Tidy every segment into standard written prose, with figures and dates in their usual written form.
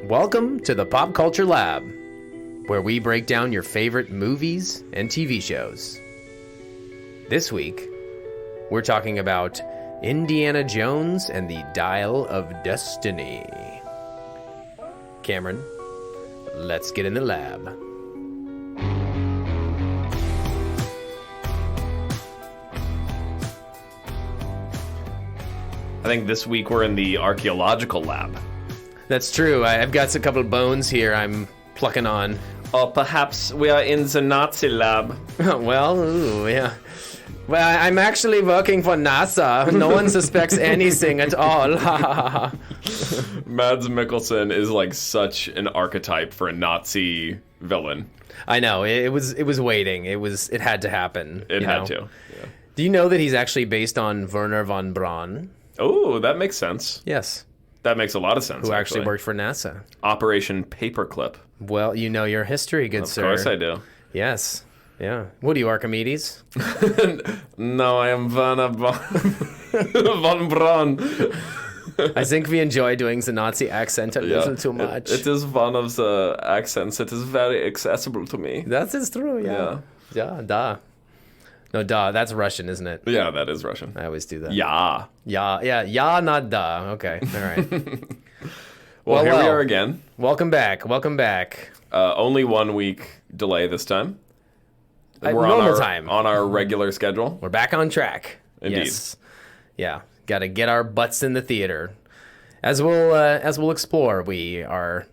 Welcome to the Pop Culture Lab, where we break down your favorite movies and TV shows. This week, we're talking about Indiana Jones and the Dial of Destiny. Cameron, let's get in the lab. I think this week we're in the archaeological lab. That's true. I've got a couple of bones here I'm plucking on. Or perhaps we are in the Nazi lab. Well, yeah. Well, I'm actually working for NASA. No one suspects anything at all. Mads Mikkelsen is like such an archetype for a Nazi villain. I know. It was waiting. It had to happen. It had to. Yeah. Do you know that he's actually based on Werner von Braun? Oh, that makes sense. Yes. That makes a lot of sense. Who actually worked for NASA. Operation Paperclip. Well, you know your history, good sir. Of course I do. Yes. Yeah. What are you, Archimedes? No, I am Werner von Braun. I think we enjoy doing the Nazi accent a little too much. It is one of the accents that is very accessible to me. That is true, yeah. Yeah, da. No, da. That's Russian, isn't it? Yeah, that is Russian. I always do that. Yeah. Yeah, not da. Okay, all right. Well, here we are again. Welcome back. Only 1 week delay this time. We're normal time. On our regular schedule. We're back on track. Indeed. Yes. Yeah, got to get our butts in the theater. As we'll explore, we are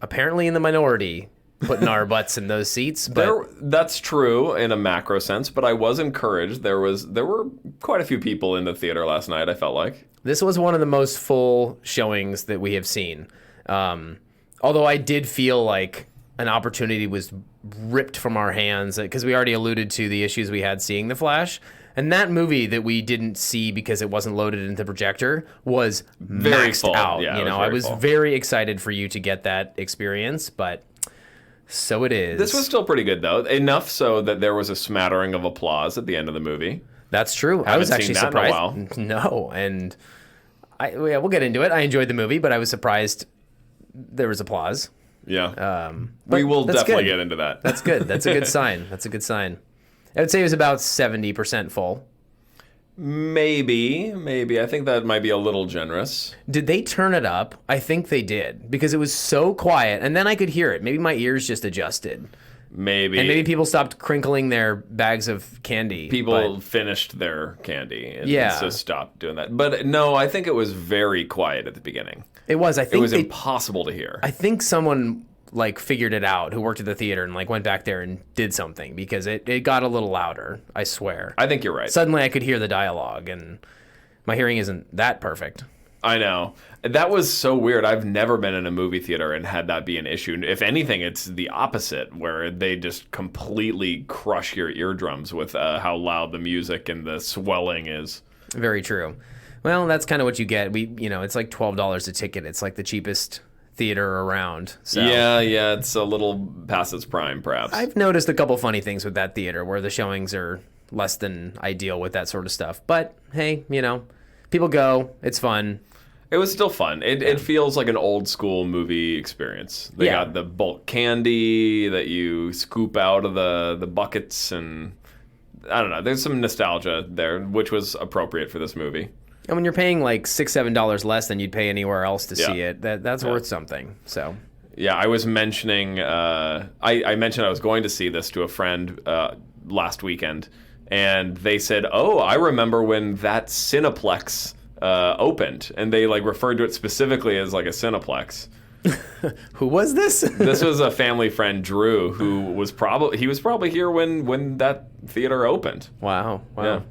apparently in the minority putting our butts in those seats. But that's true in a macro sense, but I was encouraged. There were quite a few people in the theater last night, I felt like. This was one of the most full showings that we have seen. Although I did feel like an opportunity was ripped from our hands, because we already alluded to the issues we had seeing The Flash. And that movie that we didn't see because it wasn't loaded into the projector was very maxed full. out. Yeah, I was very excited for you to get that experience, but so it is. This was still pretty good, though. Enough so that there was a smattering of applause at the end of the movie. That's true. I was actually surprised. In a while. No, and we'll get into it. I enjoyed the movie, but I was surprised there was applause. Yeah. We will definitely get into that. That's good. That's a good sign. I would say it was about 70% full. Maybe. I think that might be a little generous. Did they turn it up? I think they did, because it was so quiet, and then I could hear it. Maybe my ears just adjusted. Maybe. And maybe people stopped crinkling their bags of candy. People finished their candy and so stopped doing that. But no, I think it was very quiet at the beginning. It was. I think it was impossible to hear. I think someone figured it out who worked at the theater and went back there and did something, because it got a little louder, I swear. I think you're right. Suddenly I could hear the dialogue, and my hearing isn't that perfect. I know. That was so weird. I've never been in a movie theater and had that be an issue. If anything, it's the opposite, where they just completely crush your eardrums with how loud the music and the swelling is. Very true. Well, that's kind of what you get. It's like $12 a ticket. It's like the cheapest theater around. So. Yeah, it's a little past its prime, perhaps. I've noticed a couple funny things with that theater where the showings are less than ideal with that sort of stuff. But hey, people go. It's fun. It was still fun. It feels like an old school movie experience. They got the bulk candy that you scoop out of the buckets, and I don't know. There's some nostalgia there, which was appropriate for this movie. And when you're paying like $6-7 less than you'd pay anywhere else to see it, that's worth something. So. Yeah, I was mentioning. I mentioned I was going to see this to a friend last weekend, and they said, "Oh, I remember when that Cineplex opened," and they referred to it specifically as a Cineplex. Who was this? This was a family friend, Drew, who was probably here when that theater opened. Wow. Yeah.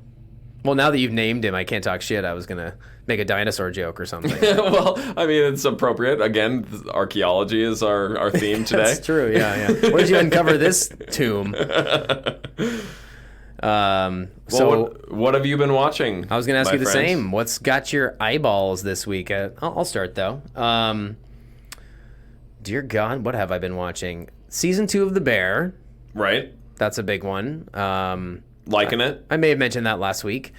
Well, now that you've named him, I can't talk shit. I was going to make a dinosaur joke or something. Well, I mean, it's appropriate. Again, archaeology is our theme today. That's true, yeah. Where did you uncover this tomb? What have you been watching? I was going to ask you the same. What's got your eyeballs this week? I'll start, though. Dear God, what have I been watching? Season 2 of The Bear. Right. That's a big one. Liking it? I may have mentioned that last week.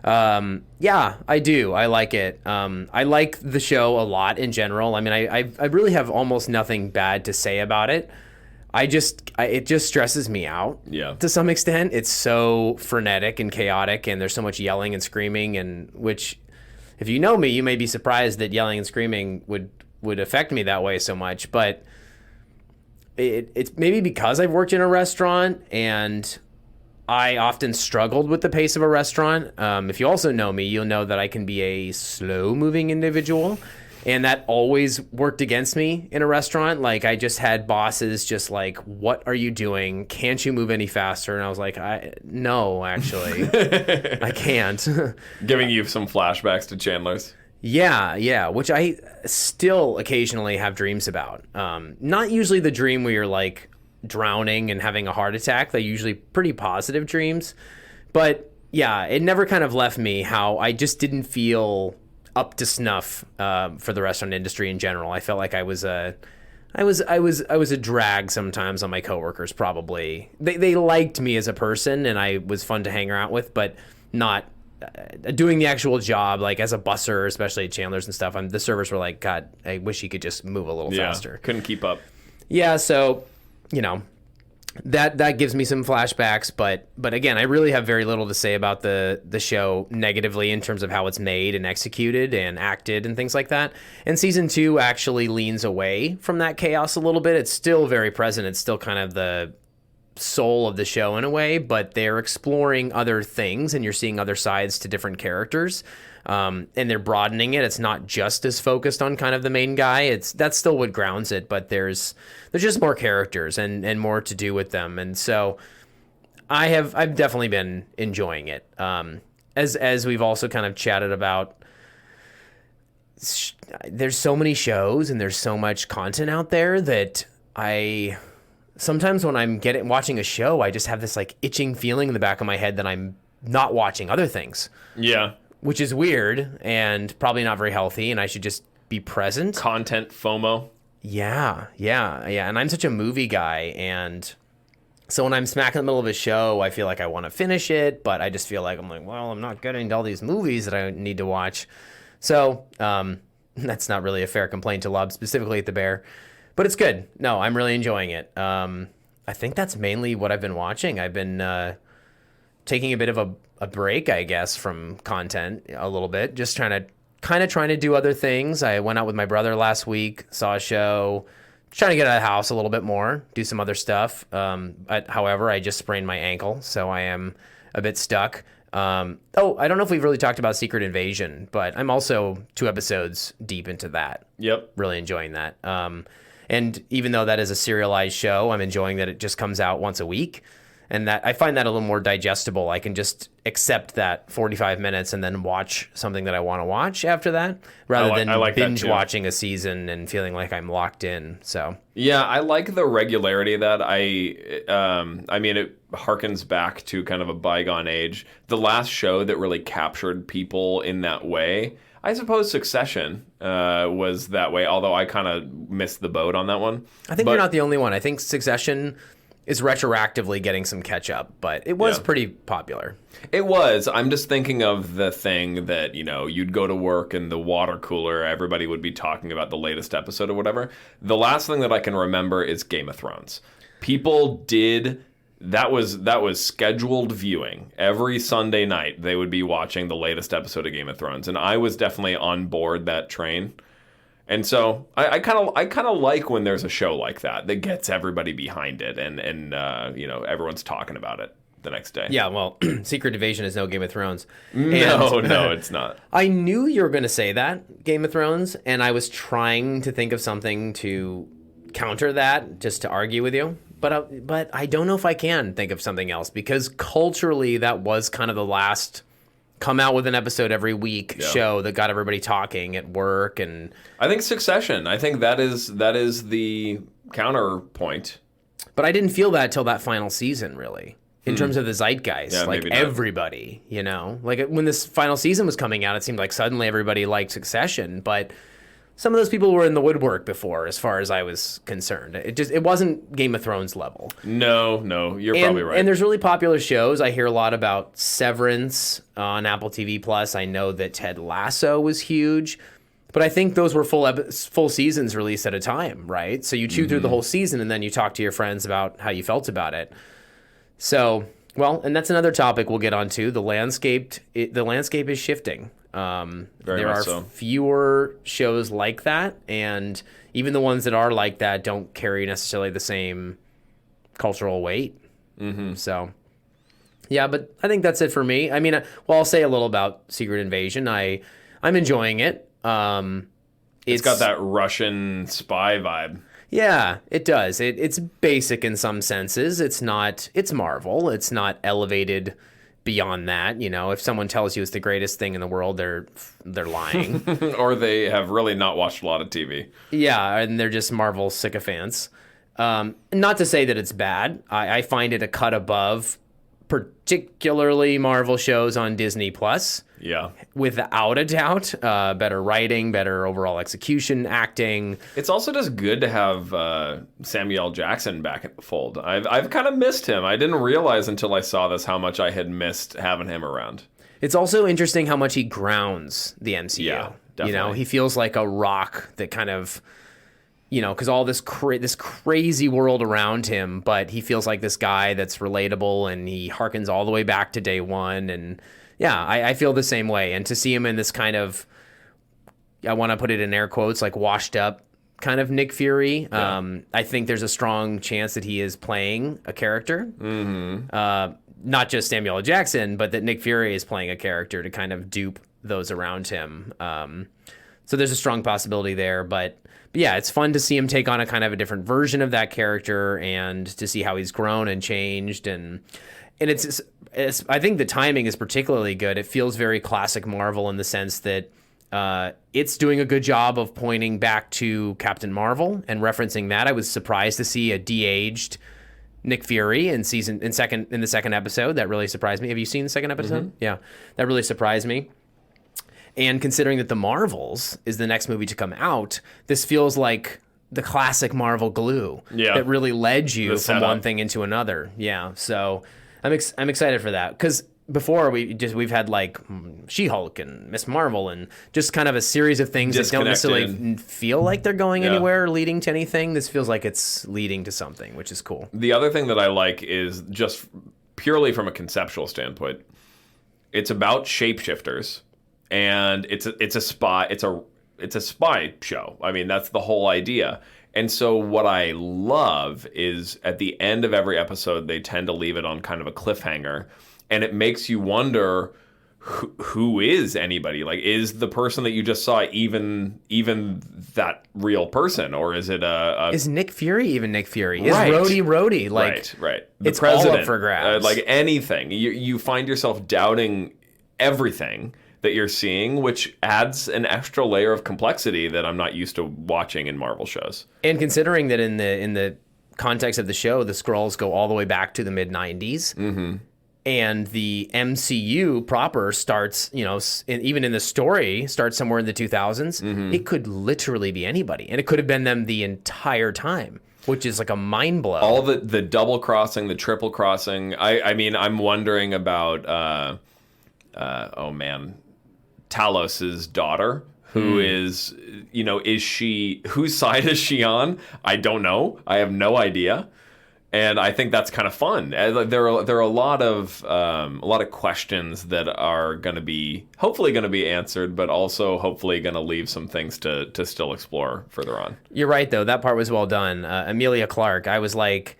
Yeah, I do. I like it. I like the show a lot in general. I mean, I really have almost nothing bad to say about it. It just stresses me out. Yeah. To some extent, it's so frenetic and chaotic, and there's so much yelling and screaming, and which, if you know me, you may be surprised that yelling and screaming would affect me that way so much. But it's maybe because I've worked in a restaurant and I often struggled with the pace of a restaurant. If you also know me, you'll know that I can be a slow-moving individual, and that always worked against me in a restaurant. Like, I just had bosses just like, "What are you doing? Can't you move any faster?" And I was like, "No, actually, I can't." Giving you some flashbacks to Chandler's. Yeah, which I still occasionally have dreams about. Not usually the dream where you're like drowning and having a heart attack. They're usually pretty positive dreams. But yeah, it never kind of left me how I just didn't feel up to snuff for the restaurant industry in general. I felt like I was a drag sometimes on my coworkers. Probably they liked me as a person and I was fun to hang around with, but not doing the actual job, like as a busser, especially at Chandler's and stuff. The servers were like, "God, I wish he could just move a little faster." Couldn't keep up. Yeah, so that gives me some flashbacks, but again, I really have very little to say about the show negatively in terms of how it's made and executed and acted and things like that. And season 2 actually leans away from that chaos a little bit. It's still very present. It's still kind of the soul of the show in a way, but they're exploring other things and you're seeing other sides to different characters. And they're broadening it. It's not just as focused on kind of the main guy. That's still what grounds it, but there's just more characters and more to do with them. And so I've definitely been enjoying it. As we've also kind of chatted about, there's so many shows and there's so much content out there that sometimes when I'm watching a show, I just have this like itching feeling in the back of my head that I'm not watching other things. Yeah. Which is weird and probably not very healthy, and I should just be present. Content FOMO. Yeah. And I'm such a movie guy, and so when I'm smack in the middle of a show, I feel like I want to finish it, but I just feel like I'm not getting to all these movies that I need to watch. So that's not really a fair complaint to lob specifically at the Bear, but it's good. No, I'm really enjoying it. I think that's mainly what I've been watching. I've been taking a bit of a break, I guess, from content a little bit, just trying to do other things. I went out with my brother last week, saw a show, trying to get out of the house a little bit more, do some other stuff. However, I just sprained my ankle, so I am a bit stuck. I don't know if we've really talked about Secret Invasion, but I'm also 2 episodes deep into that. Yep. Really enjoying that. And even though that is a serialized show, I'm enjoying that it just comes out once a week. And that I find that a little more digestible. I can just accept that 45 minutes and then watch something that I want to watch after that, rather than binge watching a season and feeling like I'm locked in. So yeah, I like the regularity of that. I mean, it harkens back to kind of a bygone age. The last show that really captured people in that way, I suppose Succession was that way, although I kind of missed the boat on that one. I think you're not the only one. I think Succession is retroactively getting some catch up, but it was pretty popular. It was. I'm just thinking of the thing that, you'd go to work and the water cooler, everybody would be talking about the latest episode or whatever. The last thing that I can remember is Game of Thrones. People did, that was scheduled viewing. Every Sunday night they would be watching the latest episode of Game of Thrones, and I was definitely on board that train. And so I kind of like when there's a show like that gets everybody behind it and everyone's talking about it the next day. Yeah, well, Secret Invasion is no Game of Thrones. No, it's not. I knew you were going to say that, Game of Thrones, and I was trying to think of something to counter that, just to argue with you. But I don't know if I can think of something else, because culturally that was kind of the last come out with an episode every week show that got everybody talking at work. And I think Succession, I think that is the counterpoint. But I didn't feel that till that final season, really, in terms of the zeitgeist. Like everybody, like when this final season was coming out, it seemed like suddenly everybody liked Succession. But some of those people were in the woodwork before, as far as I was concerned. It wasn't Game of Thrones level. No, you're probably right. And there's really popular shows. I hear a lot about Severance on Apple TV Plus. I know that Ted Lasso was huge, but I think those were full seasons released at a time, right? So you chew through the whole season, and then you talk to your friends about how you felt about it. So, well, and that's another topic we'll get onto. The landscape is shifting. There are fewer shows like that, and even the ones that are like that don't carry necessarily the same cultural weight. So, yeah, but I think that's it for me. I mean, well, I'll say a little about Secret Invasion. I'm enjoying it. It's got that Russian spy vibe. Yeah, it does. It's basic in some senses. It's Marvel. It's not elevated beyond that. You know, if someone tells you it's the greatest thing in the world, they're lying. Or they have really not watched a lot of TV. Yeah, and they're just Marvel sycophants. Not to say that it's bad. I find it a cut above particularly Marvel shows on Disney Plus. Yeah. Without a doubt. Better writing, better overall execution, acting. It's also just good to have Samuel Jackson back in the fold. I've kind of missed him. I didn't realize until I saw this how much I had missed having him around. It's also interesting how much he grounds the MCU. Yeah, definitely. You know, he feels like a rock that kind of, you know, because all this crazy world around him, but he feels like this guy that's relatable, and he harkens all the way back to day one. And yeah, I feel the same way. And to see him in this kind of, I want to put it in air quotes, like washed up kind of Nick Fury, I think there's a strong chance that he is playing a character. Not just Samuel L. Jackson, but that Nick Fury is playing a character to kind of dupe those around him. So there's a strong possibility there. But yeah, it's fun to see him take on a kind of a different version of that character, and to see how he's grown and changed. And it's I think the timing is particularly good. It feels very classic Marvel in the sense that it's doing a good job of pointing back to Captain Marvel and referencing that. I was surprised to see a de-aged Nick Fury in the second episode. That really surprised me. Have you seen the second episode? Yeah, that really surprised me. And considering that The Marvels is the next movie to come out, this feels like the classic Marvel glue that really led you from one thing into another. Yeah, so I'm excited for that, because before we've had like She-Hulk and Miss Marvel and just kind of a series of things that don't necessarily feel like they're going anywhere or leading to anything. This feels like it's leading to something, which is cool. The other thing that I like is just purely from a conceptual standpoint, it's about shapeshifters, and it's a spy show. I mean, that's the whole idea. And so what I love is at the end of every episode, they tend to leave it on kind of a cliffhanger. And it makes you wonder, who is anybody? Like, is the person that you just saw even that real person? Or is it Is Nick Fury even Nick Fury? Right. Is Rhodey? Like, right. It's all up for grabs. Like anything. You find yourself doubting everything that you're seeing, which adds an extra layer of complexity that I'm not used to watching in Marvel shows. And considering that in the context of the show, the Skrulls go all the way back to the mid-90s. And the MCU proper starts, even in the story, starts somewhere in the 2000s. It could literally be anybody. And it could have been them the entire time, which is like a mind blow. All the double crossing, the triple crossing. I mean, I'm wondering about, Talos's daughter, who is whose side is she on? I don't know. I have no idea. And I think that's kind of fun. There are a lot of questions that are hopefully going to be answered, but also hopefully going to leave some things to still explore further on. You're right, though. That part was well done. Emilia Clarke, I was like,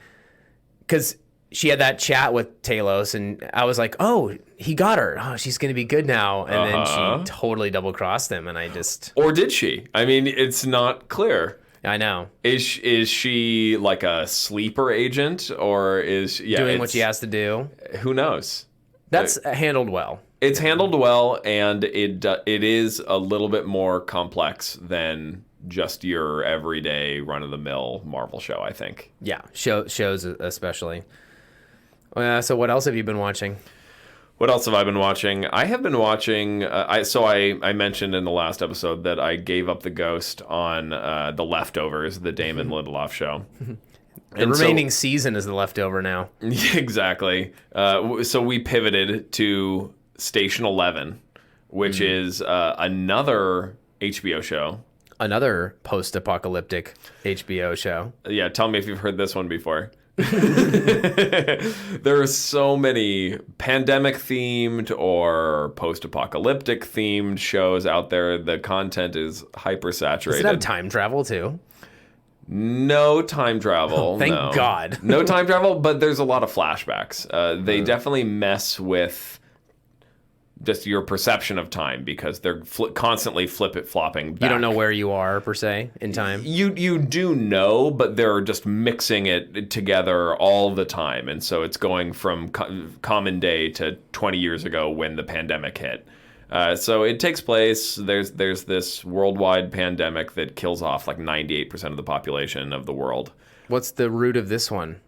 because she had that chat with Talos, and I was like, oh, he got her. Oh, she's going to be good now. And then she totally double-crossed him, and I just... Or did she? I mean, it's not clear. I know. Is she like a sleeper agent, or is doing what she has to do? Who knows? That's handled well. It's handled well, and it is a little bit more complex than just your everyday run-of-the-mill Marvel show, I think. Yeah, shows especially. So what else have you been watching? What else have I been watching? I have been watching. I mentioned in the last episode that I gave up the ghost on The Leftovers, the Damon Lindelof show. The remaining season is The Leftover now. Exactly. So we pivoted to Station 11, which is another HBO show. Another post-apocalyptic HBO show. Yeah, tell me if you've heard this one before. There are so many pandemic themed or post-apocalyptic themed shows out there. The content is hyper saturated. Does it have time travel too? No time travel. Thank no. God. No time travel, but there's a lot of flashbacks. They definitely mess with just your perception of time because they're constantly flopping back. You don't know where you are, per se, in time? You do know, but they're just mixing it together all the time. And so it's going from common day to 20 years ago when the pandemic hit. So it takes place, there's this worldwide pandemic that kills off like 98% of the population of the world. What's the root of this one?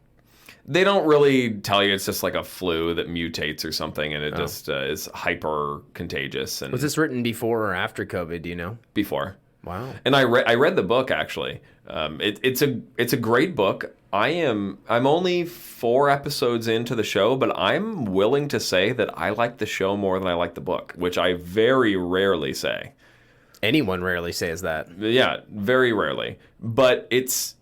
They don't really tell you. It's just like a flu that mutates or something, and it just is hyper contagious. And was this written before or after COVID? Do you know? Before. Wow. And I read the book actually. It's a great book. I'm only 4 episodes into the show, but I'm willing to say that I like the show more than I like the book, which I very rarely say. Anyone rarely says that. Yeah, very rarely. But it's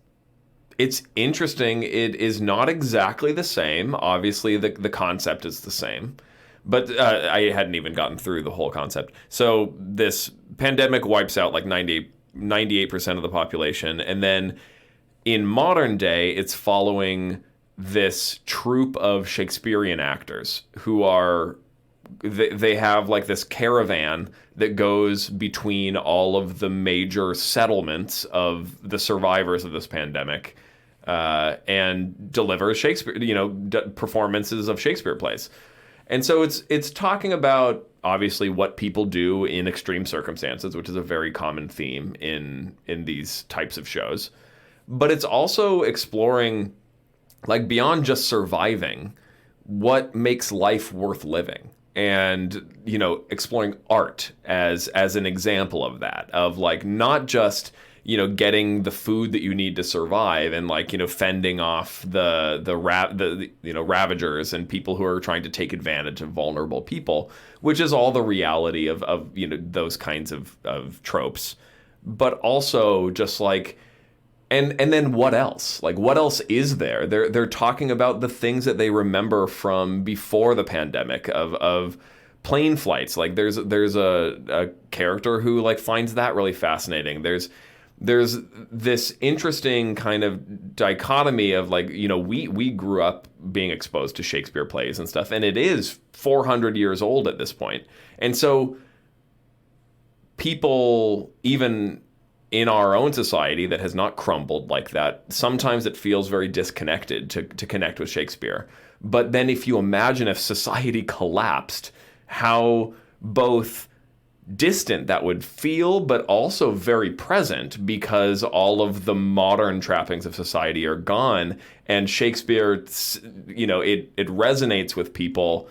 interesting. It is not exactly the same. Obviously, the concept is the same. But I hadn't even gotten through the whole concept. So this pandemic wipes out like 98% of the population. And then in modern day, it's following this troupe of Shakespearean actors who are... They have like this caravan that goes between all of the major settlements of the survivors of this pandemic and delivers Shakespeare, performances of Shakespeare plays. And so it's talking about obviously what people do in extreme circumstances, which is a very common theme in these types of shows. But it's also exploring, like, beyond just surviving, what makes life worth living. And, exploring art as an example of that, of like not just, getting the food that you need to survive and like, fending off the ravagers and people who are trying to take advantage of vulnerable people, which is all the reality of those kinds of tropes. But also just like, and then what else? Like, what else is there? They're talking about the things that they remember from before the pandemic of plane flights. Like, there's a character who like finds that really fascinating. There's this interesting kind of dichotomy of like, we grew up being exposed to Shakespeare plays and stuff, and it is 400 years old at this point. And so people, even in our own society that has not crumbled like that, sometimes it feels very disconnected to connect with Shakespeare. But then if you imagine if society collapsed, how both distant that would feel, but also very present, because all of the modern trappings of society are gone, and Shakespeare, it resonates with people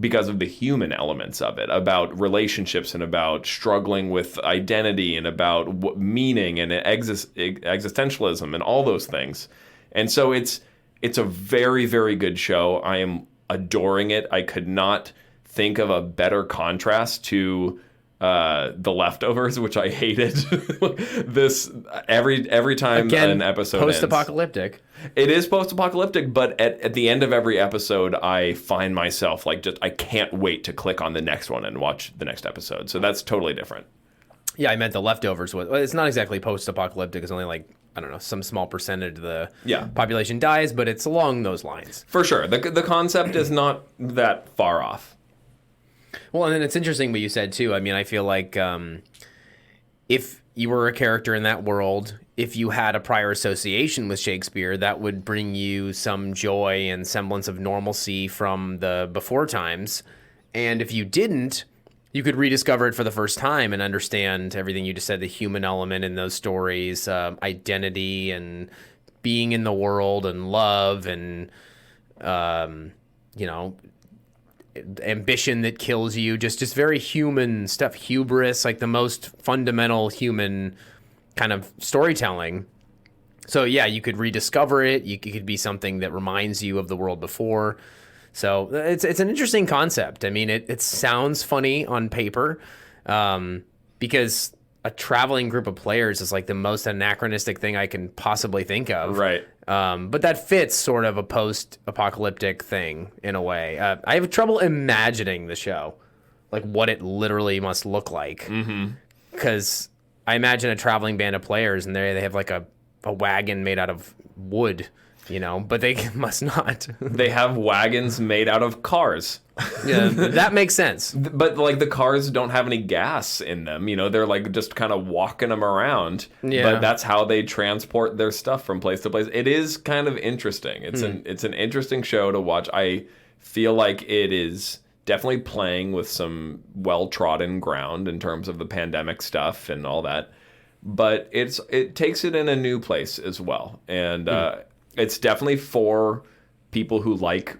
because of the human elements of it, about relationships and about struggling with identity and about meaning and existentialism and all those things. And so it's a very, very good show. I am adoring it. I could not think of a better contrast to The Leftovers, which I hated. This every time again, an episode post-apocalyptic. ends. It is post-apocalyptic, but at the end of every episode, I find myself like I can't wait to click on the next one and watch the next episode. So that's totally different. Yeah, I meant The Leftovers. It's not exactly post-apocalyptic. It's only like, I don't know, some small percentage of the population dies, but it's along those lines. For sure. The concept is not that far off. Well, and then it's interesting what you said, too. I mean, I feel like if you were a character in that world, if you had a prior association with Shakespeare, that would bring you some joy and semblance of normalcy from the before times. And if you didn't, you could rediscover it for the first time and understand everything you just said, the human element in those stories, identity and being in the world and love and, ambition that kills you, just very human stuff, hubris, like the most fundamental human kind of storytelling. So yeah, you could rediscover it. It could be something that reminds you of the world before. So it's an interesting concept. I mean, it sounds funny on paper, because a traveling group of players is like the most anachronistic thing I can possibly think of. Right. But that fits sort of a post-apocalyptic thing in a way. I have trouble imagining the show, like what it literally must look like. Because I imagine a traveling band of players, and they have like a wagon made out of wood, but they must not. They have wagons made out of cars. Yeah, that makes sense. But like the cars don't have any gas in them, they're like just kind of walking them around. Yeah. But that's how they transport their stuff from place to place. It is kind of interesting. It's an interesting show to watch. I feel like it is definitely playing with some well-trodden ground in terms of the pandemic stuff and all that. But it takes it in a new place as well. And it's definitely for people who like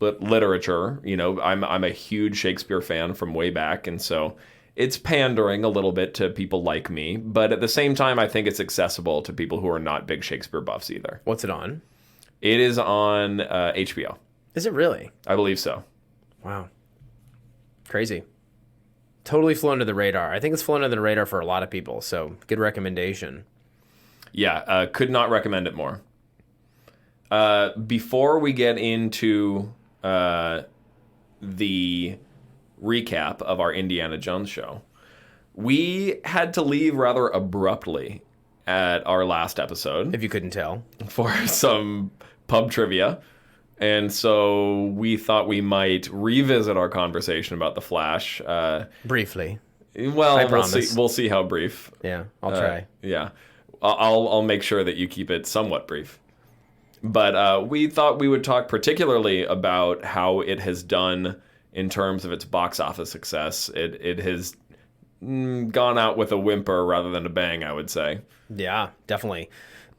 literature. I'm a huge Shakespeare fan from way back, and so it's pandering a little bit to people like me, but at the same time I think it's accessible to people who are not big Shakespeare buffs either. What's it on? It is on HBO. Is it really? I believe so. Wow. Crazy. Totally flown under the radar. I think it's flown under the radar for a lot of people, so good recommendation. Yeah, could not recommend it more. Before we get into the recap of our Indiana Jones show, we had to leave rather abruptly at our last episode. If you couldn't tell. For some pub trivia. And so we thought we might revisit our conversation about The Flash. Briefly. Well, I promise. We'll see how brief. Yeah, I'll try. Yeah. I'll make sure that you keep it somewhat brief. But we thought we would talk particularly about how it has done in terms of its box office success. It has gone out with a whimper rather than a bang, I would say. Yeah, definitely.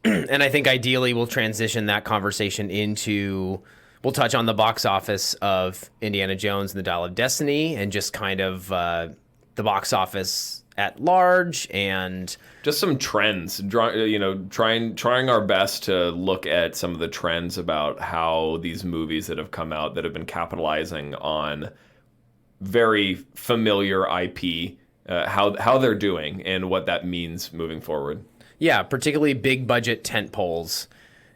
And I think ideally we'll transition that conversation into, we'll touch on the box office of Indiana Jones and the Dial of Destiny, and just kind of the box office at large, and just some trends, trying our best to look at some of the trends about how these movies that have come out that have been capitalizing on very familiar IP, how they're doing and what that means moving forward. Yeah, particularly big budget tentpoles,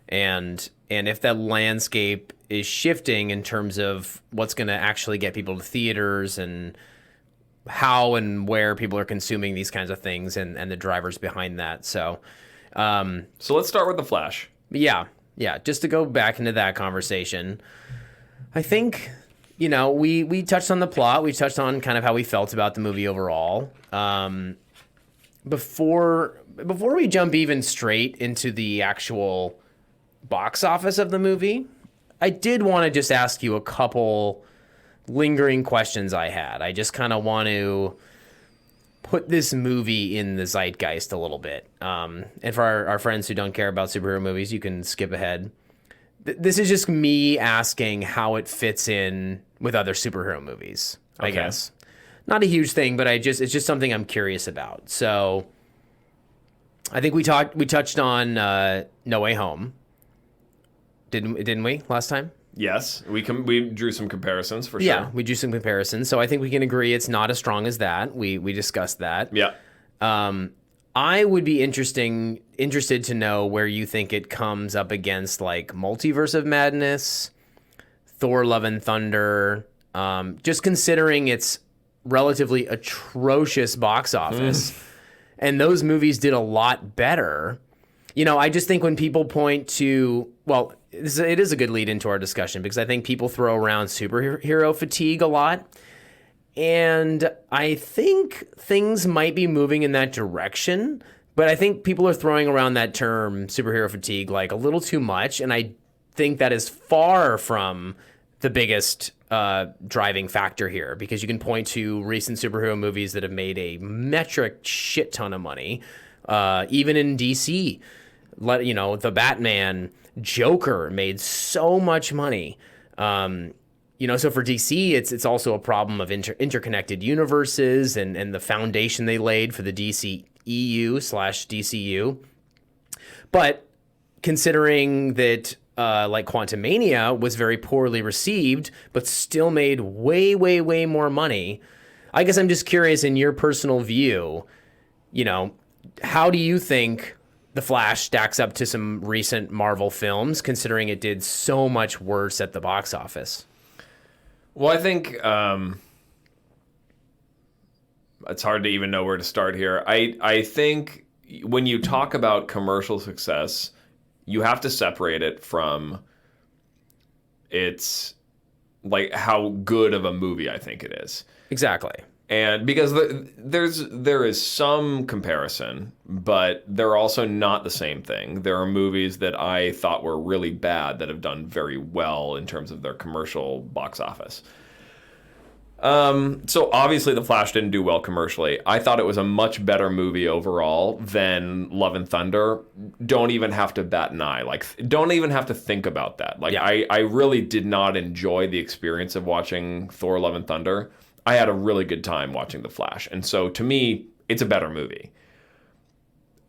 and if that landscape is shifting in terms of what's going to actually get people to theaters, and how and where people are consuming these kinds of things, and the drivers behind that. So let's start with The Flash. Yeah. Just to go back into that conversation, I think, we touched on the plot. We touched on kind of how we felt about the movie overall. Before we jump even straight into the actual box office of the movie, I did want to just ask you a couple lingering questions I had. I just kind of want to put this movie in the zeitgeist a little bit. And for our friends who don't care about superhero movies, you can skip ahead. This is just me asking how it fits in with other superhero movies, I guess. Not a huge thing, but it's just something I'm curious about. So I think we touched on No Way Home. Didn't we last time? Yes, we drew some comparisons for sure. Yeah, we drew some comparisons. So I think we can agree it's not as strong as that. We discussed that. Yeah. I would be interested to know where you think it comes up against, like, Multiverse of Madness, Thor: Love and Thunder, just considering its relatively atrocious box office. And those movies did a lot better. I just think when people point to, well, it is a good lead into our discussion, because I think people throw around superhero fatigue a lot. And I think things might be moving in that direction, but I think people are throwing around that term superhero fatigue like a little too much. And I think that is far from the biggest driving factor here, because you can point to recent superhero movies that have made a metric shit ton of money. Even in DC, the Batman, Joker made so much money. so for DC, it's also a problem of interconnected universes and the foundation they laid for the DC EU/DCU. But considering that like Quantumania was very poorly received, but still made way, way, way more money, I guess I'm just curious, in your personal view, how do you think The Flash stacks up to some recent Marvel films, considering it did so much worse at the box office? Well, I think it's hard to even know where to start here. I think when you talk about commercial success, you have to separate it from its like how good of a movie I think it is. Exactly. And because there is some comparison, but they're also not the same thing. There are movies that I thought were really bad that have done very well in terms of their commercial box office. So obviously The Flash didn't do well commercially. I thought it was a much better movie overall than Love and Thunder. Don't even have to bat an eye. Like, don't even have to think about that. Like, yeah. I really did not enjoy the experience of watching Thor: Love and Thunder. I had a really good time watching The Flash. And so to me, it's a better movie.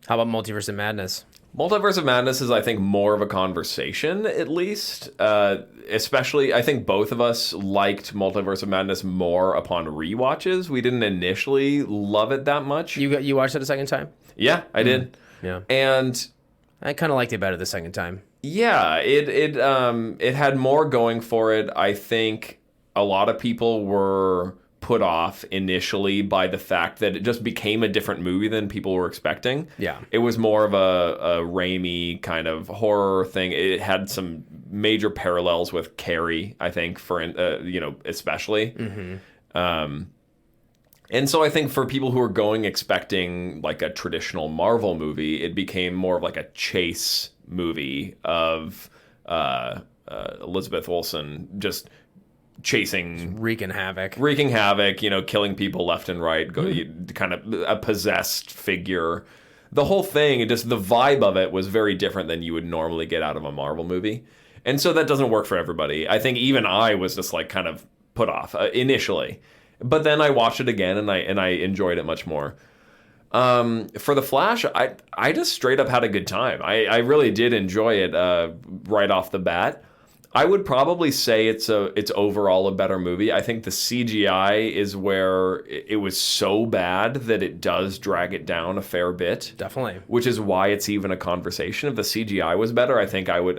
How about Multiverse of Madness? Multiverse of Madness is, I think, more of a conversation, at least. Especially, I think both of us liked Multiverse of Madness more upon rewatches. We didn't initially love it that much. You watched it a second time? Yeah, I did. Yeah. And I kind of liked it better the second time. Yeah, it had more going for it. I think a lot of people were put off initially by the fact that it just became a different movie than people were expecting. Yeah. It was more of a Raimi kind of horror thing. It had some major parallels with Carrie, I think, especially. Mm-hmm. And so I think for people who are going expecting like a traditional Marvel movie, it became more of like a chase movie of Elizabeth Olsen just wreaking havoc, killing people left and right, kind of a possessed figure. The whole thing, the vibe of it was very different than you would normally get out of a Marvel movie. And so that doesn't work for everybody. I think even I was just like kind of put off initially. But then I watched it again and I enjoyed it much more. For The Flash, I just straight up had a good time. I really did enjoy it right off the bat. I would probably say it's overall a better movie. I think the CGI is where it was so bad that it does drag it down a fair bit. Definitely. Which is why it's even a conversation. If the CGI was better, I think I would,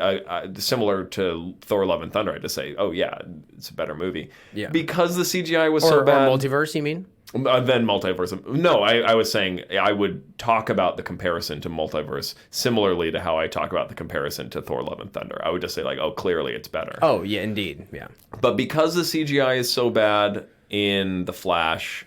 similar to Thor: Love and Thunder, I'd just say, oh yeah, it's a better movie. Yeah. Because the CGI was so bad. Or Multiverse, you mean? Then Multiverse. No, I was saying I would talk about the comparison to Multiverse similarly to how I talk about the comparison to Thor: Love and Thunder. I would just say like, oh, clearly it's better. Oh, yeah, indeed. Yeah. But because the CGI is so bad in The Flash,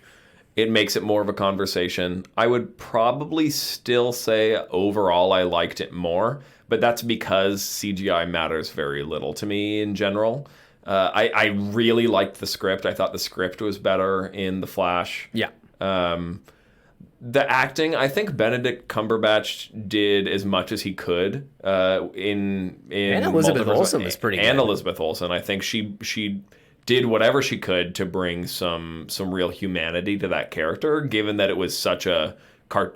it makes it more of a conversation. I would probably still say overall I liked it more, but that's because CGI matters very little to me in general. I really liked the script. I thought the script was better in The Flash. Yeah. The acting, I think Benedict Cumberbatch did as much as he could in and Elizabeth Olsen was pretty good. And Elizabeth Olsen, I think she did whatever she could to bring some real humanity to that character, given that it was such a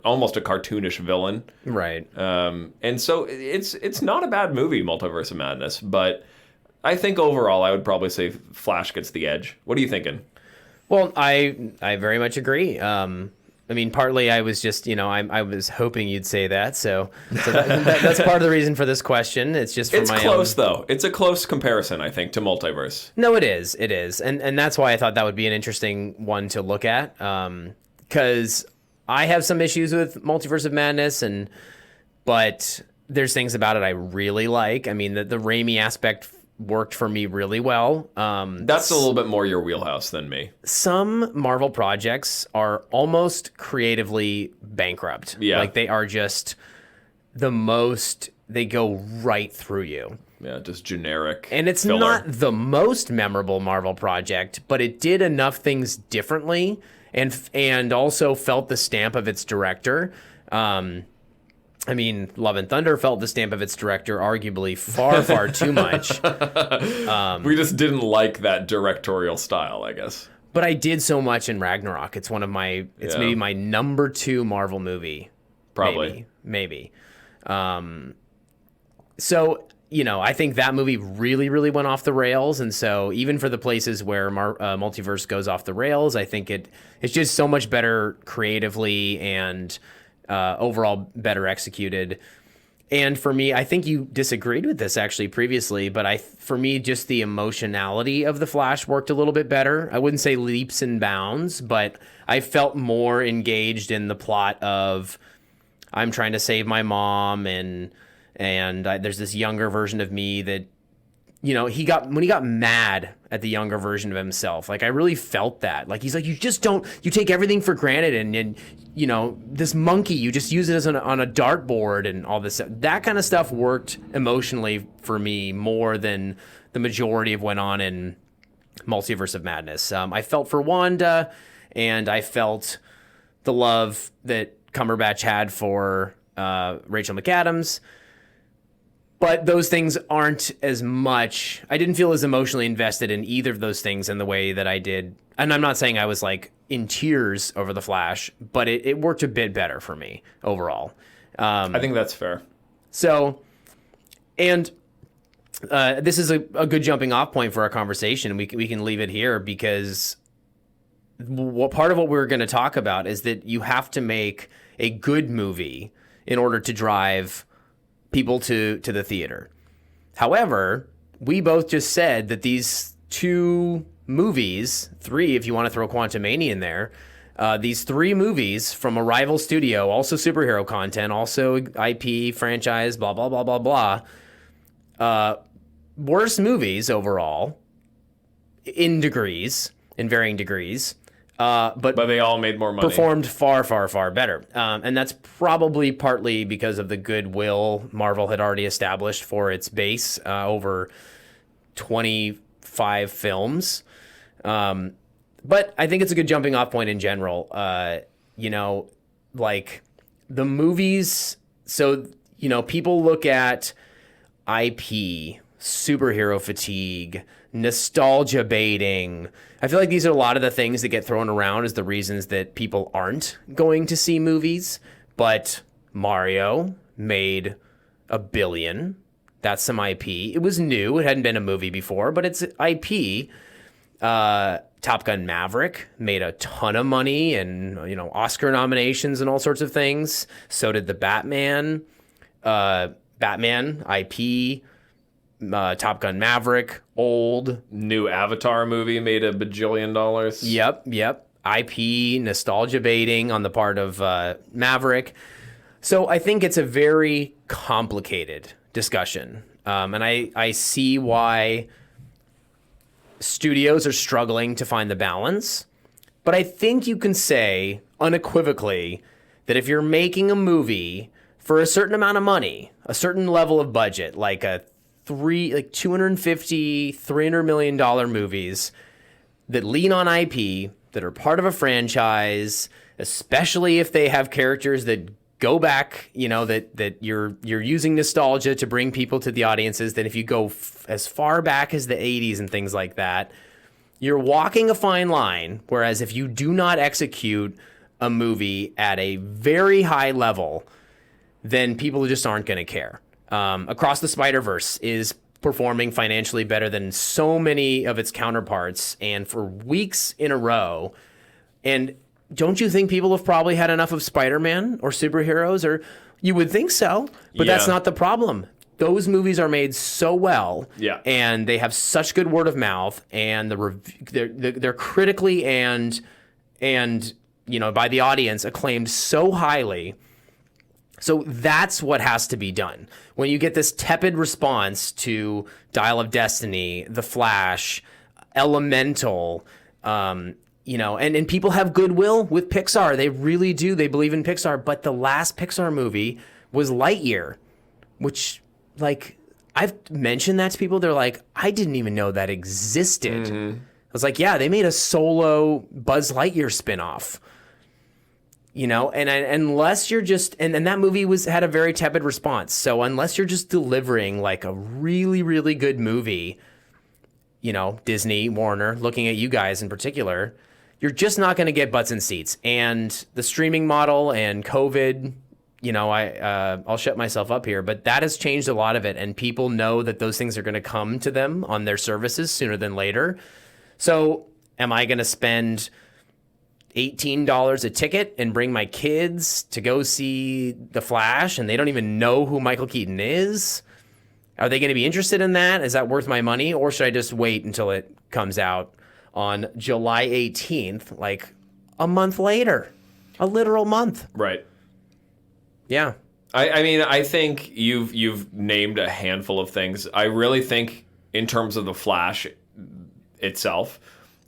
almost a cartoonish villain. Right. And so it's not a bad movie, Multiverse of Madness, but I think overall, I would probably say Flash gets the edge. What are you thinking? Well, I very much agree. I mean, partly I was just, I was hoping you'd say that. So that's part of the reason for this question. It's just for my own. It's close, though. It's a close comparison, I think, to Multiverse. No, it is. It is. And that's why I thought that would be an interesting one to look at. Because I have some issues with Multiverse of Madness, but there's things about it I really like. I mean, the Raimi aspect worked for me really well. That's a little bit more your wheelhouse than me. Some Marvel projects are almost creatively bankrupt. Yeah. Like they are just they go right through you. Yeah, just generic. And it's filler. not the most memorable Marvel project, but it did enough things differently and also felt the stamp of its director. And I mean, Love and Thunder felt the stamp of its director, arguably far, far too much. We just didn't like that directorial style, I guess. But I did so much in Ragnarok. It's maybe my number 2 Marvel movie. Probably. Maybe. So, I think that movie really, really went off the rails. And so even for the places where Multiverse goes off the rails, I think it's just so much better creatively and overall better executed. And for me, I think you disagreed with this actually previously, but for me, just the emotionality of The Flash worked a little bit better. I wouldn't say leaps and bounds, but I felt more engaged in the plot of I'm trying to save my mom, and there's this younger version of me that, when he got mad at the younger version of himself, like I really felt that. Like he's like, you take everything for granted, and this monkey, you just use it as on a dartboard and all this. That kind of stuff worked emotionally for me more than the majority of went on in Multiverse of Madness. I felt for Wanda, and I felt the love that Cumberbatch had for Rachel McAdams. But those things aren't as much. I didn't feel as emotionally invested in either of those things in the way that I did. And I'm not saying I was like in tears over The Flash, but it worked a bit better for me overall. I think that's fair. So, and this is a good jumping off point for our conversation. We can leave it here because part of what we're going to talk about is that you have to make a good movie in order to drive people to the theater. However, we both just said that these 2 movies, 3 if you want to throw Quantumania in there, these 3 movies from a rival studio, also superhero content, also IP franchise, blah, blah, blah, blah, blah, worst movies overall in varying degrees. But they all made more money. Performed far, far, far better. And that's probably partly because of the goodwill Marvel had already established for its base over 25 films. But I think it's a good jumping off point in general. Like the movies. So, people look at IP, superhero fatigue, nostalgia baiting. I feel like these are a lot of the things that get thrown around as the reasons that people aren't going to see movies. But Mario made $1 billion. That's some IP. It was new. It hadn't been a movie before, but it's IP. Top Gun Maverick made a ton of money and, Oscar nominations and all sorts of things. So did the Batman. Batman, IP. Top Gun Maverick, old. New Avatar movie made $1 bajillion. Yep. IP, nostalgia baiting on the part of Maverick. So I think it's a very complicated discussion. And I see why studios are struggling to find the balance. But I think you can say unequivocally that if you're making a movie for a certain amount of money, a certain level of budget, like $250, $300 million movies that lean on IP, that are part of a franchise, especially if they have characters that go back, that you're using nostalgia to bring people to the audiences, that if you go as far back as the 80s and things like that, you're walking a fine line. Whereas if you do not execute a movie at a very high level, then people just aren't going to care. Across the Spider-Verse is performing financially better than so many of its counterparts, and for weeks in a row. And don't you think people have probably had enough of Spider-Man or superheroes? Or you would think so, but that's not the problem. Those movies are made so well, and they have such good word of mouth, and they're critically and by the audience acclaimed so highly. So that's what has to be done. When you get this tepid response to Dial of Destiny, The Flash, Elemental, and people have goodwill with Pixar. They really do. They believe in Pixar. But the last Pixar movie was Lightyear, which, I've mentioned that to people. They're like, I didn't even know that existed. Mm-hmm. I was like, yeah, they made a solo Buzz Lightyear spinoff. And unless you're just, and that movie had a very tepid response. So unless you're just delivering like a really, really good movie, Disney, Warner, looking at you guys in particular, you're just not going to get butts in seats. And the streaming model and COVID, I'll shut myself up here, but that has changed a lot of it. And people know that those things are going to come to them on their services sooner than later. So am I going to spend $18 a ticket and bring my kids to go see The Flash and they don't even know who Michael Keaton is? Are they going to be interested in that? Is that worth my money? Or should I just wait until it comes out on July 18th, like a month later, a literal month? Right. Yeah. I mean, I think you've named a handful of things. I really think in terms of The Flash itself,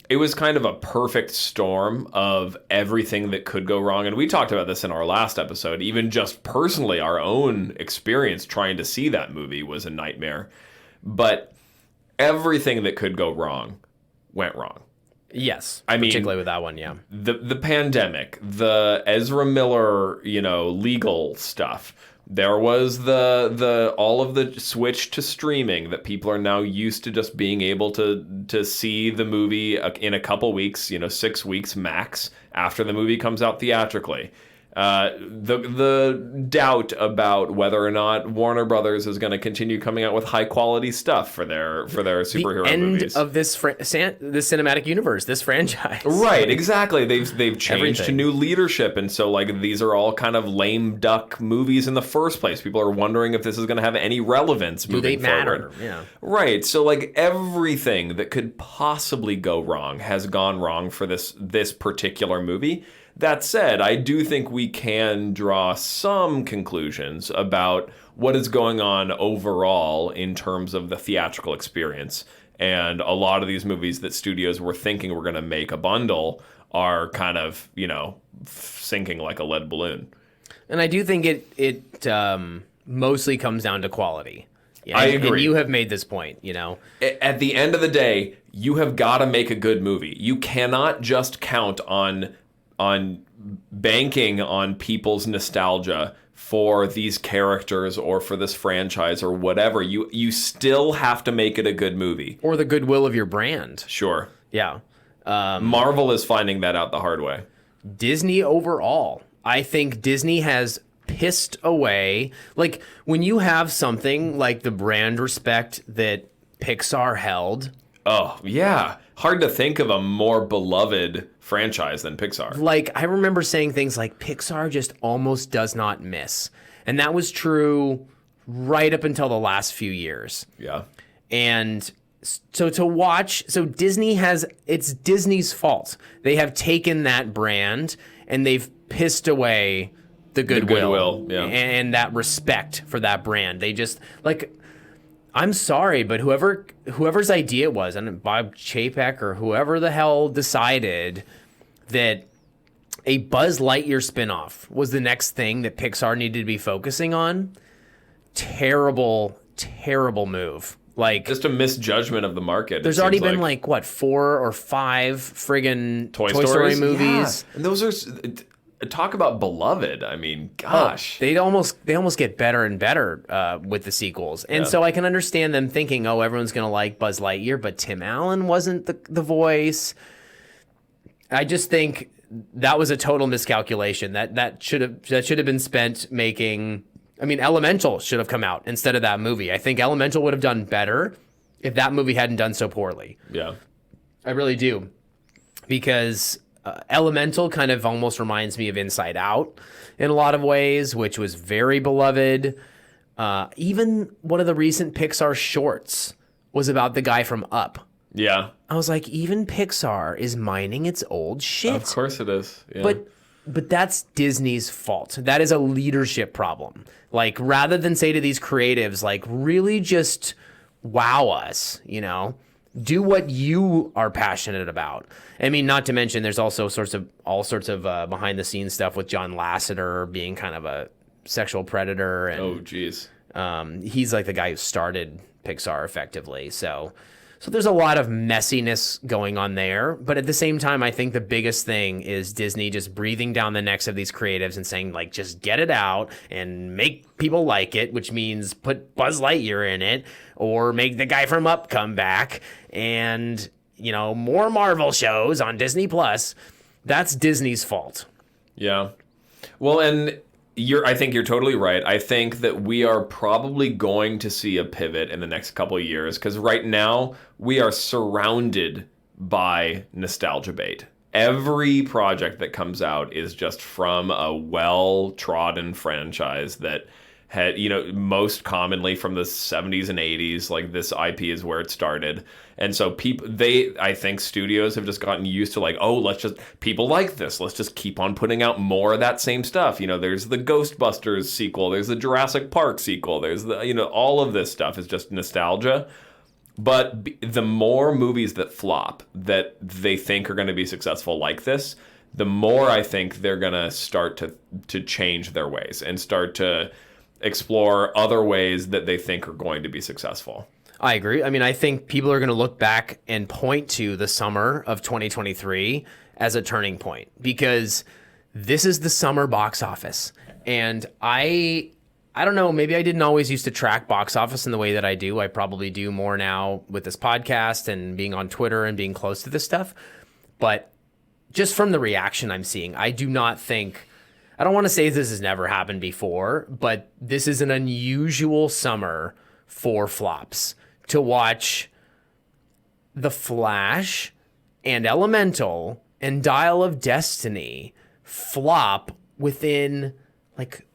it was kind of a perfect storm of everything that could go wrong. And we talked about this in our last episode. Even just personally, our own experience trying to see that movie was a nightmare. But everything that could go wrong went wrong. Yes. I mean, particularly with that one, yeah. The pandemic, the Ezra Miller, legal stuff. There was the all of the switch to streaming that people are now used to just being able to see the movie in a couple weeks, 6 weeks max after the movie comes out theatrically. The doubt about whether or not Warner Brothers is going to continue coming out with high quality stuff for their superhero movies. The end of this cinematic universe, this franchise. Right, exactly. They've changed Everything. to new leadership, and so these are all kind of lame duck movies in the first place. People are wondering if this is going to have any relevance moving forward. Do they matter? Yeah. Right. So everything that could possibly go wrong has gone wrong for this particular movie. That said, I do think we can draw some conclusions about what is going on overall in terms of the theatrical experience. And a lot of these movies that studios were thinking were going to make a bundle are kind of, sinking like a lead balloon. And I do think it mostly comes down to quality. Yeah, I agree. And you have made this point, At the end of the day, you have got to make a good movie. You cannot just count on banking on people's nostalgia for these characters or for this franchise or whatever. You still have to make it a good movie. Or the goodwill of your brand. Sure. Yeah. Marvel is finding that out the hard way. Disney overall. I think Disney has pissed away. Like, when you have something like the brand respect that Pixar held. Oh, yeah. Hard to think of a more beloved franchise than Pixar. Like, I remember saying things like, Pixar just almost does not miss. And that was true right up until the last few years. Yeah. And so it's Disney's fault. They have taken that brand and they've pissed away the goodwill, yeah. And that respect for that brand. They just, I'm sorry, but whoever's idea it was, and Bob Chapek or whoever the hell decided that a Buzz Lightyear spinoff was the next thing that Pixar needed to be focusing on, terrible, terrible move. Just a misjudgment of the market. There's already been 4 or 5 friggin' Toy Story movies. Yeah. And those are talk about beloved. I mean, gosh. They almost get better and better with the sequels. And so I can understand them thinking, everyone's going to like Buzz Lightyear, but Tim Allen wasn't the voice. I just think that was a total miscalculation. That should have been spent making. I mean, Elemental should have come out instead of that movie. I think Elemental would have done better if that movie hadn't done so poorly. Yeah, I really do, because Elemental kind of almost reminds me of Inside Out in a lot of ways, which was very beloved. Even one of the recent Pixar shorts was about the guy from Up. Yeah. I was like, even Pixar is mining its old shit. Of course it is. Yeah. But that's Disney's fault. That is a leadership problem. Rather than say to these creatives, really just wow us, do what you are passionate about. I mean, not to mention there's also all sorts of behind the scenes stuff with John Lasseter being kind of a sexual predator. And, oh, geez. he's the guy who started Pixar effectively. So So there's a lot of messiness going on there. But at the same time, I think the biggest thing is Disney just breathing down the necks of these creatives and saying, like, just get it out and make people like it, which means put Buzz Lightyear in it or make the guy from Up come back and, you know, more Marvel shows on Disney Plus. That's Disney's fault. Yeah. Well, and I think you're totally right. I think that we are probably going to see a pivot in the next couple of years because right now we are surrounded by nostalgia bait. Every project that comes out is just from a well-trodden franchise that had, you know, most commonly from the 70s and 80s. Like, this IP is where it started. And so I think studios have just gotten used to, like, oh, people like this. Let's just keep on putting out more of that same stuff. You know, there's the Ghostbusters sequel. There's the Jurassic Park sequel. There's the, you know, all of this stuff is just nostalgia. But the more movies that flop that they think are going to be successful like this, the more I think they're going to start to change their ways and start to explore other ways that they think are going to be successful. I agree. I mean, I think people are going to look back and point to the summer of 2023 as a turning point because this is the summer box office. And I don't know, maybe I didn't always used to track box office in the way that I do. I probably do more now with this podcast and being on Twitter and being close to this stuff. But just from the reaction I'm seeing, I don't want to say this has never happened before, but this is an unusual summer for flops. To watch The Flash and Elemental and Dial of Destiny flop within like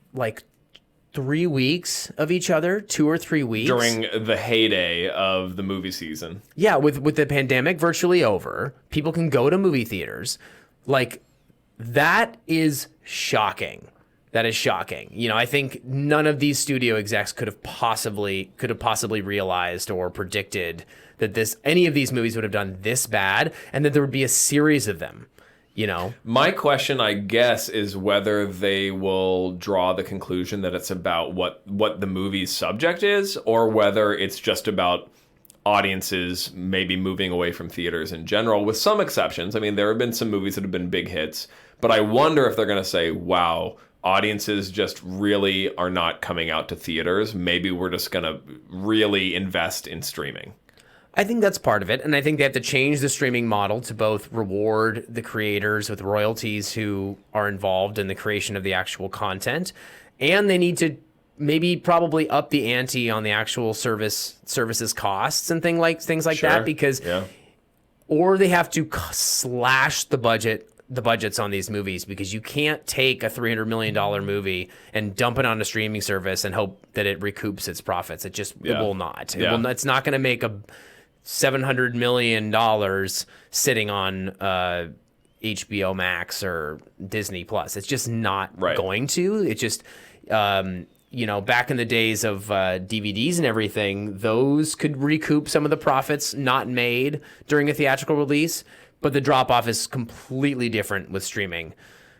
3 weeks of each other, 2 or 3 weeks. During the heyday of the movie season. Yeah, with the pandemic virtually over, people can go to movie theaters. Like, that is shocking. That is shocking. You know, I think none of these studio execs could have possibly realized or predicted that any of these movies would have done this bad and that there would be a series of them, you know? My question, I guess, is whether they will draw the conclusion that it's about what the movie's subject is or whether it's just about audiences maybe moving away from theaters in general, with some exceptions. I mean, there have been some movies that have been big hits, but I wonder if they're going to say, wow, audiences just really are not coming out to theaters. Maybe we're just going to really invest in streaming. I think that's part of it. And I think they have to change the streaming model to both reward the creators with royalties who are involved in the creation of the actual content. And they need to probably up the ante on the actual services costs and things like Sure. that, because, or they have to slash the budgets on these movies, because you can't take a $300 million movie and dump it on a streaming service and hope that it recoups its profits. It will not. It's not going to make a $700 million sitting on HBO Max or Disney Plus. It's just not going to. It just, back in the days of DVDs and everything, those could recoup some of the profits not made during a theatrical release. But the drop-off is completely different with streaming.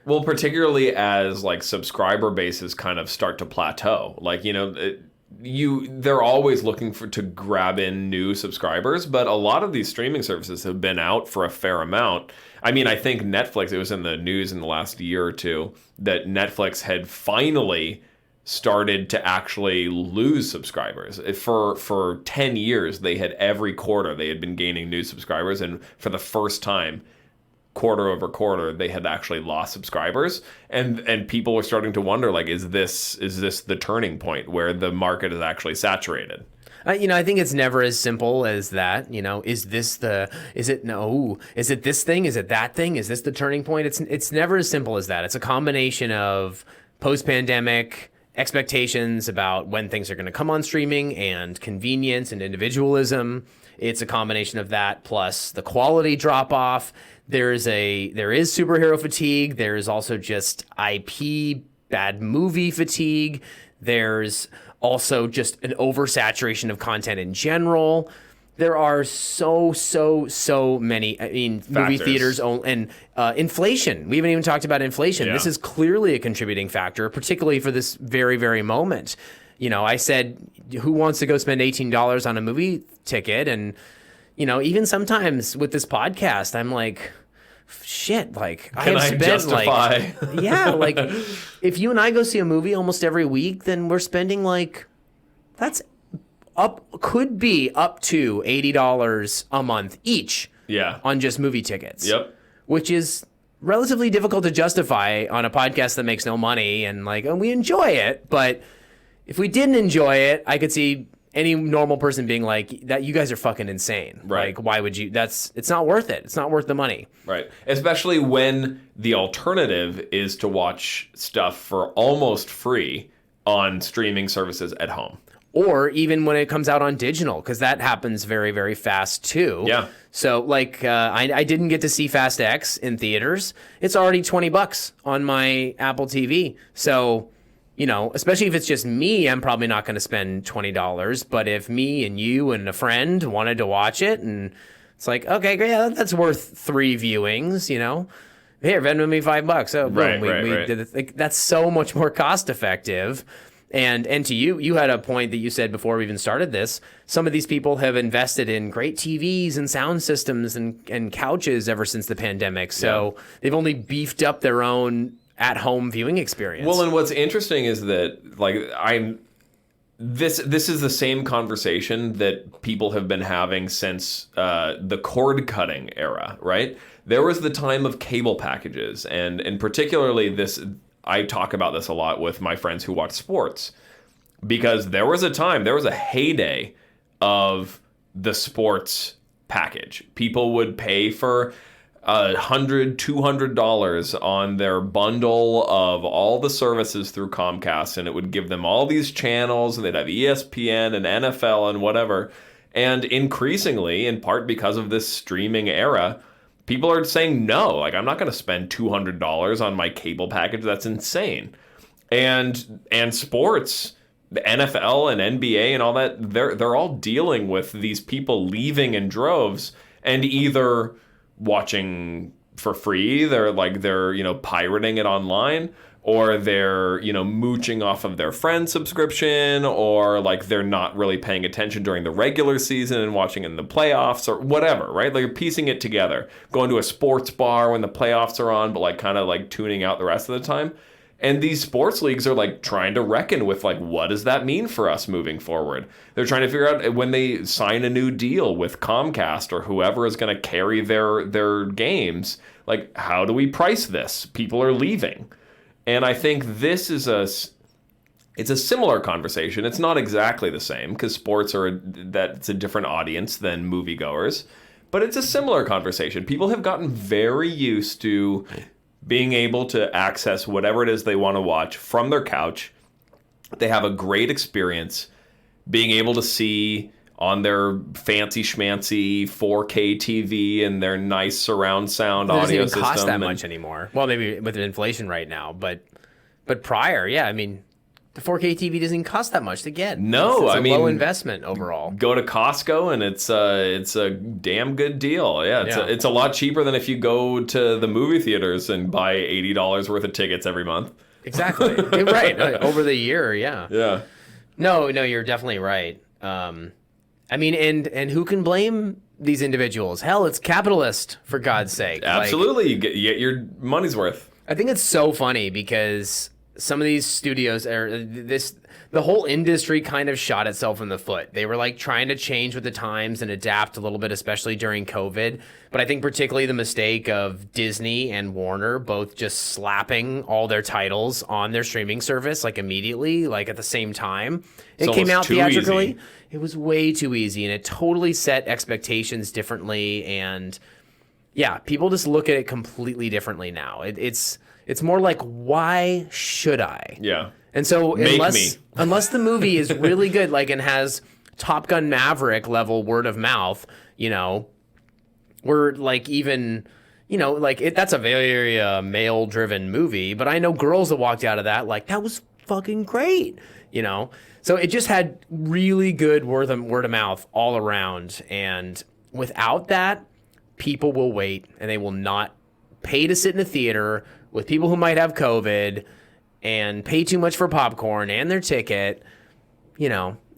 Well, particularly as like subscriber bases kind of start to plateau. Like, they're always looking to grab in new subscribers, but a lot of these streaming services have been out for a fair amount. I mean, I think Netflix, it was in the news in the last year or two that Netflix had finally started to actually lose subscribers. For 10 years, they had every quarter, they had been gaining new subscribers, and for the first time, quarter over quarter, they had actually lost subscribers. And people were starting to wonder, like, is this the turning point where the market is actually saturated? I think it's never as simple as that. Is it this thing? Is it that thing? Is this the turning point? It's never as simple as that. It's a combination of post-pandemic expectations about when things are going to come on streaming and convenience and individualism. It's a combination of that plus the quality drop off. There is superhero fatigue. There is also just IP bad movie fatigue. There's also just an oversaturation of content in general. There are so many, movie theaters and inflation. We haven't even talked about inflation. Yeah. This is clearly a contributing factor, particularly for this very, very moment. I said, who wants to go spend $18 on a movie ticket? And, even sometimes with this podcast, I'm like, shit, like I Can have I spent justify? like, yeah, like if you and I go see a movie almost every week, then we're spending like, could be up to $80 a month each Yeah. on just movie tickets. Yep. Which is relatively difficult to justify on a podcast that makes no money, and we enjoy it. But if we didn't enjoy it, I could see any normal person being like, that you guys are fucking insane. Right. Like, why would you? It's not worth it. It's not worth the money. Right. Especially when the alternative is to watch stuff for almost free on streaming services at home. Or even when it comes out on digital, because that happens very, very fast too. Yeah. So I didn't get to see Fast X in theaters. It's already $20 on my Apple TV. So, especially if it's just me, I'm probably not going to spend $20. But if me and you and a friend wanted to watch it, and it's like, okay, great, yeah, that's worth 3 viewings, Here, Venmo me $5. Oh, boom, we did it. That's so much more cost effective. And to you had a point that you said before we even started this. Some of these people have invested in great TVs and sound systems and couches ever since the pandemic. So they've only beefed up their own at-home viewing experience. Well, and what's interesting is that this is the same conversation that people have been having since the cord cutting era, right? There was the time of cable packages, and particularly this. I talk about this a lot with my friends who watch sports, because there was a heyday of the sports package. People would pay for $100, $200 on their bundle of all the services through Comcast, and it would give them all these channels, and they'd have ESPN and NFL and whatever. And increasingly, in part because of this streaming era, people are saying, no, I'm not going to spend $200 on my cable package. That's insane. And sports, the NFL and NBA and all that, they're all dealing with these people leaving in droves and either watching for free, they're pirating it online, or they're, mooching off of their friend subscription, or they're not really paying attention during the regular season and watching in the playoffs or whatever, right? You're piecing it together, going to a sports bar when the playoffs are on, but kind of tuning out the rest of the time. And these sports leagues are trying to reckon with what does that mean for us moving forward? They're trying to figure out when they sign a new deal with Comcast or whoever is going to carry their games, how do we price this? People are leaving. And I think this is it's a similar conversation. It's not exactly the same, because sports it's a different audience than moviegoers, but it's a similar conversation. People have gotten very used to being able to access whatever it is they want to watch from their couch. They have a great experience being able to see on their fancy schmancy 4K TV and their nice surround sound audio system. It doesn't even cost that much anymore. Well, maybe with inflation right now, but prior, yeah, the 4K TV doesn't cost that much to get. No, it's a low investment overall. Go to Costco and it's a damn good deal. Yeah, it's a lot cheaper than if you go to the movie theaters and buy $80 worth of tickets every month. Exactly. Right. Over the year, yeah. Yeah. No, you're definitely right. And who can blame these individuals? Hell, it's capitalist, for God's sake. Absolutely. You get your money's worth. I think it's so funny because some of these studios the whole industry kind of shot itself in the foot. They were trying to change with the times and adapt a little bit, especially during COVID. But I think particularly the mistake of Disney and Warner both just slapping all their titles on their streaming service immediately, at the same time. It came out theatrically. Easy. It was way too easy, and it totally set expectations differently. And yeah, people just look at it completely differently now. It's more why should I? Yeah. And so unless the movie is really good, and has Top Gun Maverick level word of mouth, we're that's a very male driven movie, but I know girls that walked out of that that was fucking great, So it just had really good word of mouth all around, and without that, people will wait and they will not pay to sit in a theater with people who might have COVID and pay too much for popcorn and their ticket.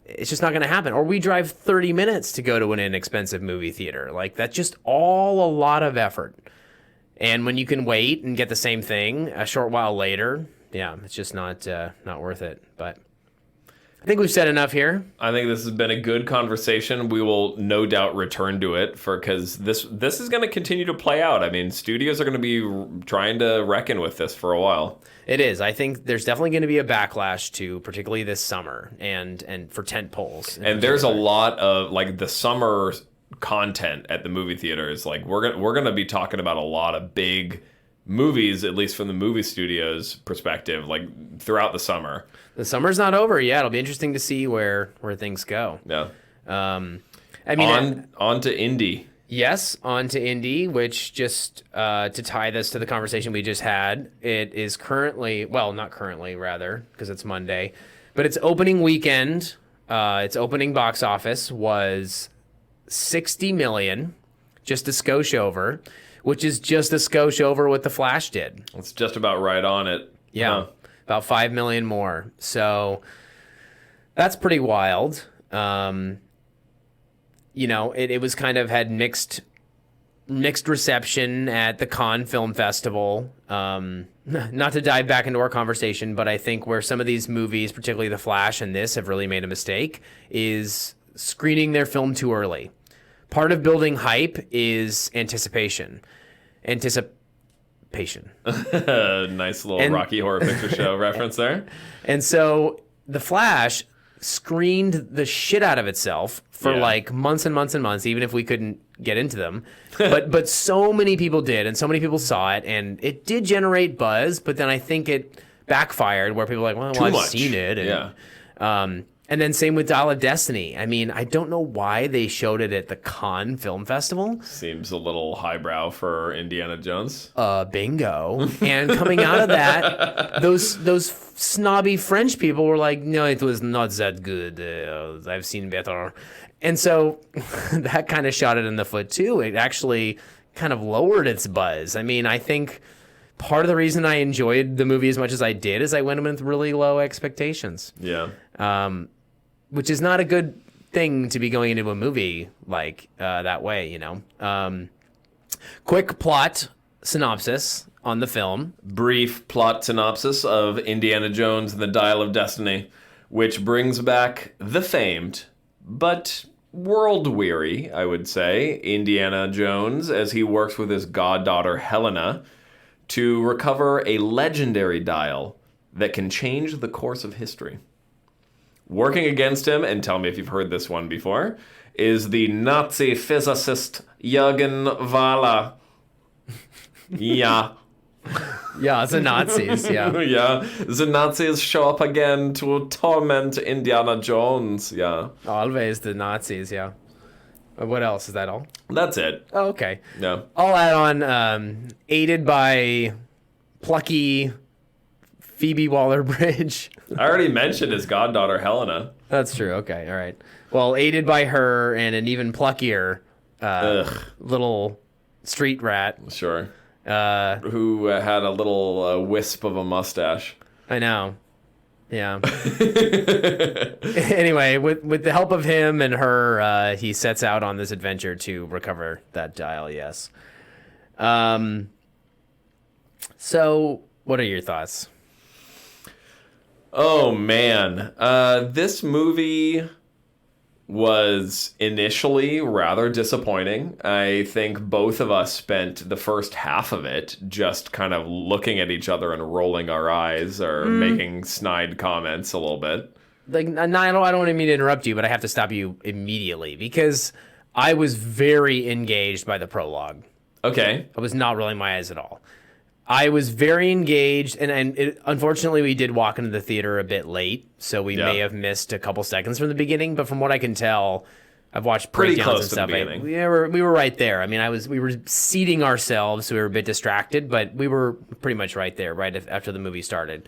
it's just not going to happen. Or we drive 30 minutes to go to an inexpensive movie theater. Like, that's just all a lot of effort. And when you can wait and get the same thing a short while later, yeah, it's just not worth it. But I think we've said enough here. I think this has been a good conversation. We will no doubt return to it because this is going to continue to play out. I mean, studios are going to be trying to reckon with this for a while. It is. I think there's definitely going to be a backlash to, particularly this summer, and for tentpoles. And there's a lot of like the summer content at the movie theaters. Like we're gonna be talking about a lot of big movies, at least from the movie studios perspective, like throughout the summer. The summer's not over yet. It'll be interesting to see where things go. Yeah. I mean, on to indie. Yes, on to indie, which just to tie this to the conversation we just had, it is currently, well, not currently, rather, because it's Monday, but its opening weekend, its opening box office was $60 million, just a skosh over, which is just a skosh over what The Flash did. It's just about right on it. Yeah, about $5 million more. So that's pretty wild. You know, it was kind of had mixed reception at the Cannes Film Festival. Not to dive back into our conversation, but I think where some of these movies, particularly The Flash and this, have really made a mistake is screening their film too early. Part of building hype is anticipation. Nice little Rocky Horror Picture Show reference there. And so The Flash screened the shit out of itself for like months and months and months, even if we couldn't get into them. But so many people did, and so many people saw it, and it did generate buzz, but then I think it backfired where people were like, well, I've seen it. And, and then same with Dial of Destiny. I mean, I don't know why they showed it at the Cannes Film Festival. Seems a little highbrow for Indiana Jones. Bingo. And coming out of that, those snobby French people were like, no, it was not that good. I've seen better. And so that kind of shot it in the foot too. It actually kind of lowered its buzz. I mean, I think part of the reason I enjoyed the movie as much as I did is I went in with really low expectations. Yeah. Which is not a good thing to be going into a movie like that way, you know. Quick plot synopsis on the film. Brief plot synopsis of Indiana Jones and the Dial of Destiny, which brings back the famed, but world-weary, I would say, Indiana Jones as he works with his goddaughter Helena to recover a legendary dial that can change the course of history. Working against him, and tell me if you've heard this one before, is the Nazi physicist Jürgen Wahler. Yeah. Yeah, it's the Nazis, yeah. Yeah, the Nazis show up again to torment Indiana Jones, yeah. Always the Nazis, yeah. What else? Is that all? That's it. Oh, okay. Yeah. I'll add on, aided by plucky Phoebe Waller-Bridge. I already mentioned his goddaughter, Helena. That's true. Okay. All right. Well, aided by her and an even pluckier little street rat. Sure. Who had a little wisp of a mustache. I know. Yeah. Anyway, with the help of him and her, he sets out on this adventure to recover that dial, yes. So, what are your thoughts? Oh, man. This movie was initially rather disappointing. I think both of us spent the first half of it just kind of looking at each other and rolling our eyes or making snide comments a little bit. Like, I don't mean to interrupt you, but I have to stop you immediately because I was very engaged by the prologue. Okay. I was not rolling my eyes at all. I was very engaged, and unfortunately, we did walk into the theater a bit late, so we may have missed a couple seconds from the beginning. But from what I can tell, I've watched pretty breakdowns close and stuff. To the beginning. We were right there. I mean, we were seating ourselves, so we were a bit distracted, but we were pretty much right there, right after the movie started.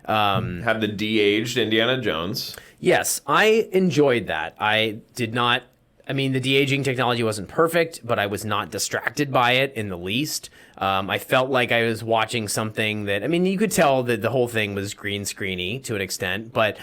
Have the de-aged Indiana Jones. Yes, I enjoyed that. I did not. I mean, the de-aging technology wasn't perfect, but I was not distracted by it in the least. I felt like I was watching something that, I mean, you could tell that the whole thing was green screeny to an extent, but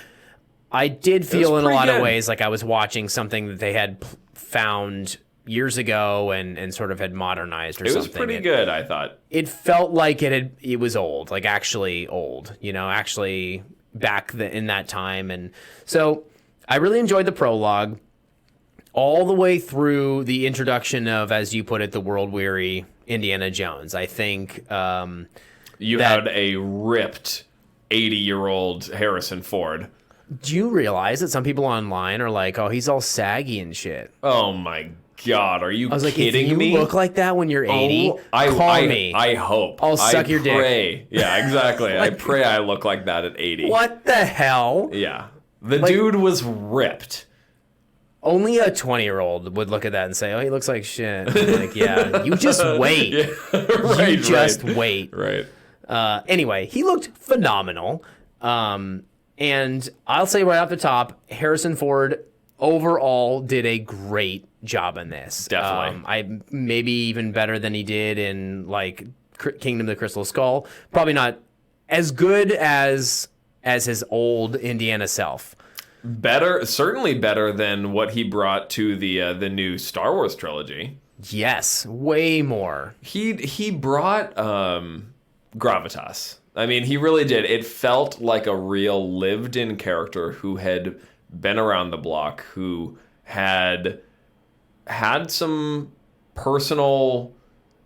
I did feel in a pretty lot of good. ways like I was watching something that they had found years ago and sort of had modernized or It something. was pretty good, I thought. It felt like it was old, like actually old, actually back in that time. And so I really enjoyed the prologue all the way through the introduction of, as you put it, the world-weary Indiana Jones. I think You had a ripped 80-year-old Harrison Ford. do you realize that some people online are like, oh, he's all saggy and shit? Oh my God, are you I was like, kidding if you me? look like that when you're 80, call me. I hope. I'll suck your dick. dick. Yeah, exactly. I pray I look like that at 80. What the hell? Yeah. The dude was ripped. Only a 20-year-old would look at that and say, oh, he looks like shit. I'm like, yeah, you just wait. Yeah, right, You just right. wait. Right. Anyway, he looked phenomenal. And I'll say right off the top, Harrison Ford overall did a great job in this. Definitely. I maybe even better than he did in like Kingdom of the Crystal Skull. Probably not as good as his old Indiana self. Better, certainly better than what he brought to the new Star Wars trilogy. Yes, way more. He brought gravitas. I mean, he really did. It felt like a real lived-in character who had been around the block, who had some personal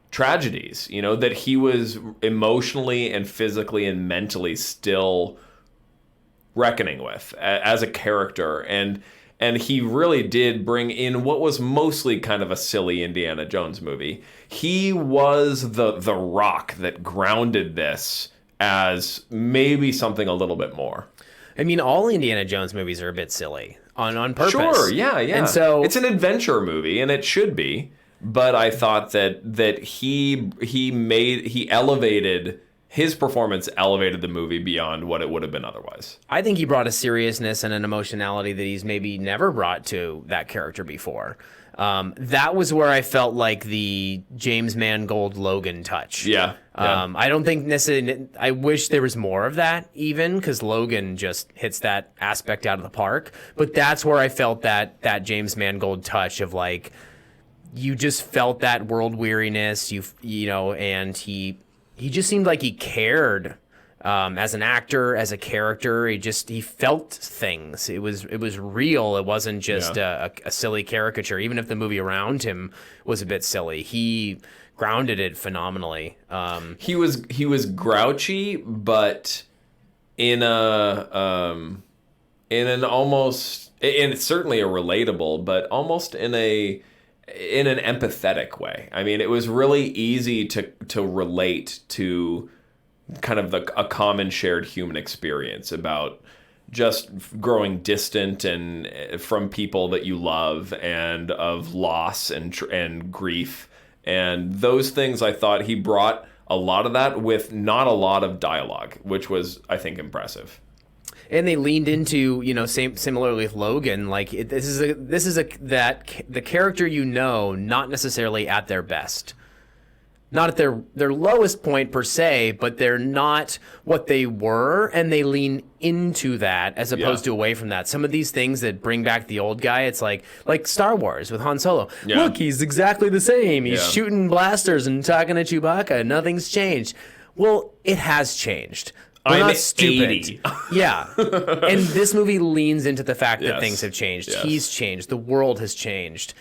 tragedies, that he was emotionally and physically and mentally still reckoning with as a character. And he really did bring in what was mostly kind of a silly Indiana Jones movie. He was the rock that grounded this as maybe something a little bit more. I mean, all Indiana Jones movies are a bit silly on purpose. Sure, yeah. And so it's an adventure movie, and it should be. But I thought that he elevated his performance, elevated the movie beyond what it would have been otherwise. I think he brought a seriousness and an emotionality that he's maybe never brought to that character before. That was where I felt like the James Mangold Logan touch. Yeah. I don't think necessarily. I wish there was more of that, even because Logan just hits that aspect out of the park. But that's where I felt that James Mangold touch of like, you just felt that world weariness. And he just seemed like he cared. As an actor, as a character, he felt things. It was real. It wasn't just a silly caricature. Even if the movie around him was a bit silly, he grounded it phenomenally. He was grouchy, but in an almost, and it's certainly a relatable, but almost in an empathetic way. I mean, it was really easy to relate to kind of a common shared human experience about just growing distant and from people that you love, and of loss and grief, and those things. I thought he brought a lot of that with not a lot of dialogue, which was, I think, impressive. And they leaned into, similarly with Logan, like this is the character, not necessarily at their best. Not at their lowest point per se, but they're not what they were, and they lean into that as opposed to away from that. Some of these things that bring back the old guy, it's like Star Wars with Han Solo. Yeah. Look, he's exactly the same. He's Yeah. shooting blasters and talking to Chewbacca. Nothing's changed. Well, it has changed. We're I'm not stupid. 80. Yeah. And this movie leans into the fact that Yes. things have changed. Yes. He's changed. The world has changed.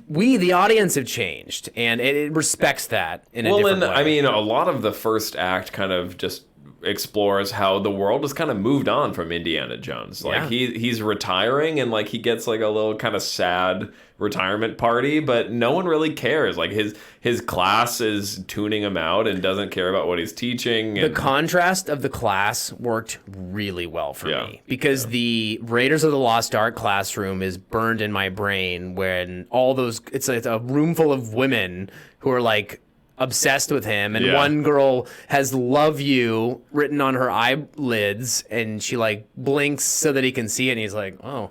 We, the audience, have changed, and it respects that in a different way. I mean, a lot of the first act kind of just explores how the world has kind of moved on from Indiana Jones. Like he's retiring, and like he gets like a little kind of sad retirement party, but no one really cares. Like his class is tuning him out and doesn't care about what he's teaching. The contrast of the class worked really well for Yeah. me, because the Raiders of the Lost Ark classroom is burned in my brain when all those, it's a room full of women who are like obsessed with him, and one girl has "love you" written on her eyelids, and she like blinks so that he can see it, and he's like, oh.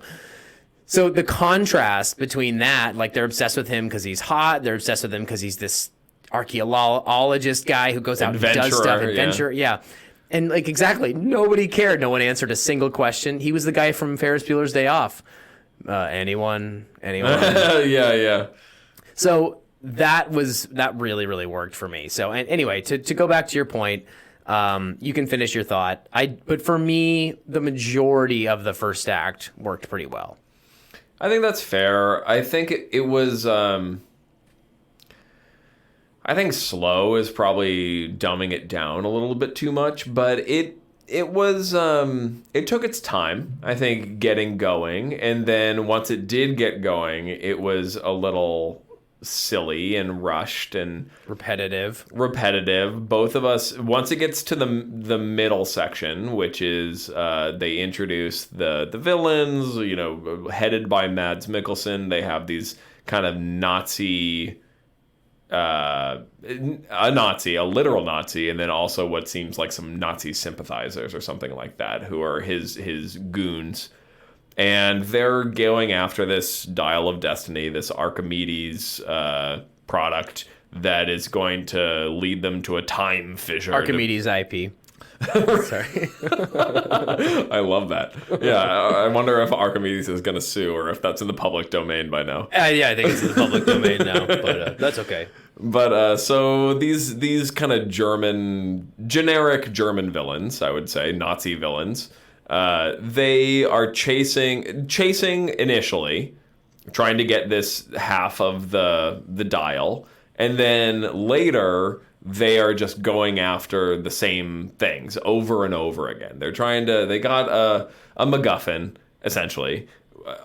So the contrast between that, like they're obsessed with him because he's hot, they're obsessed with him because he's this archaeologist guy who goes out and does stuff, adventure, yeah. And like exactly, nobody cared. No one answered a single question. He was the guy from Ferris Bueller's Day Off. Anyone? Yeah. So that really, really worked for me. So anyway, to go back to your point, you can finish your thought. But for me, the majority of the first act worked pretty well. I think that's fair. I think it was. I think slow is probably dumbing it down a little bit too much, but it was it took its time, I think, getting going, and then once it did get going, it was a little silly and rushed and repetitive. Both of us, once it gets to the middle section, which is they introduce the villains, headed by Mads Mikkelsen. They have these kind of Nazi, a literal Nazi, and then also what seems like some Nazi sympathizers or something like that, who are his goons. And they're going after this Dial of Destiny, this Archimedes product that is going to lead them to a time fissure. Archimedes IP. Sorry. I love that. Yeah, I wonder if Archimedes is going to sue or if that's in the public domain by now. Yeah, I think it's in the public domain now, but that's okay. But so these kind of generic German villains, I would say, Nazi villains, they are chasing initially, trying to get this half of the dial, and then later they are just going after the same things over and over again. They got a MacGuffin, essentially,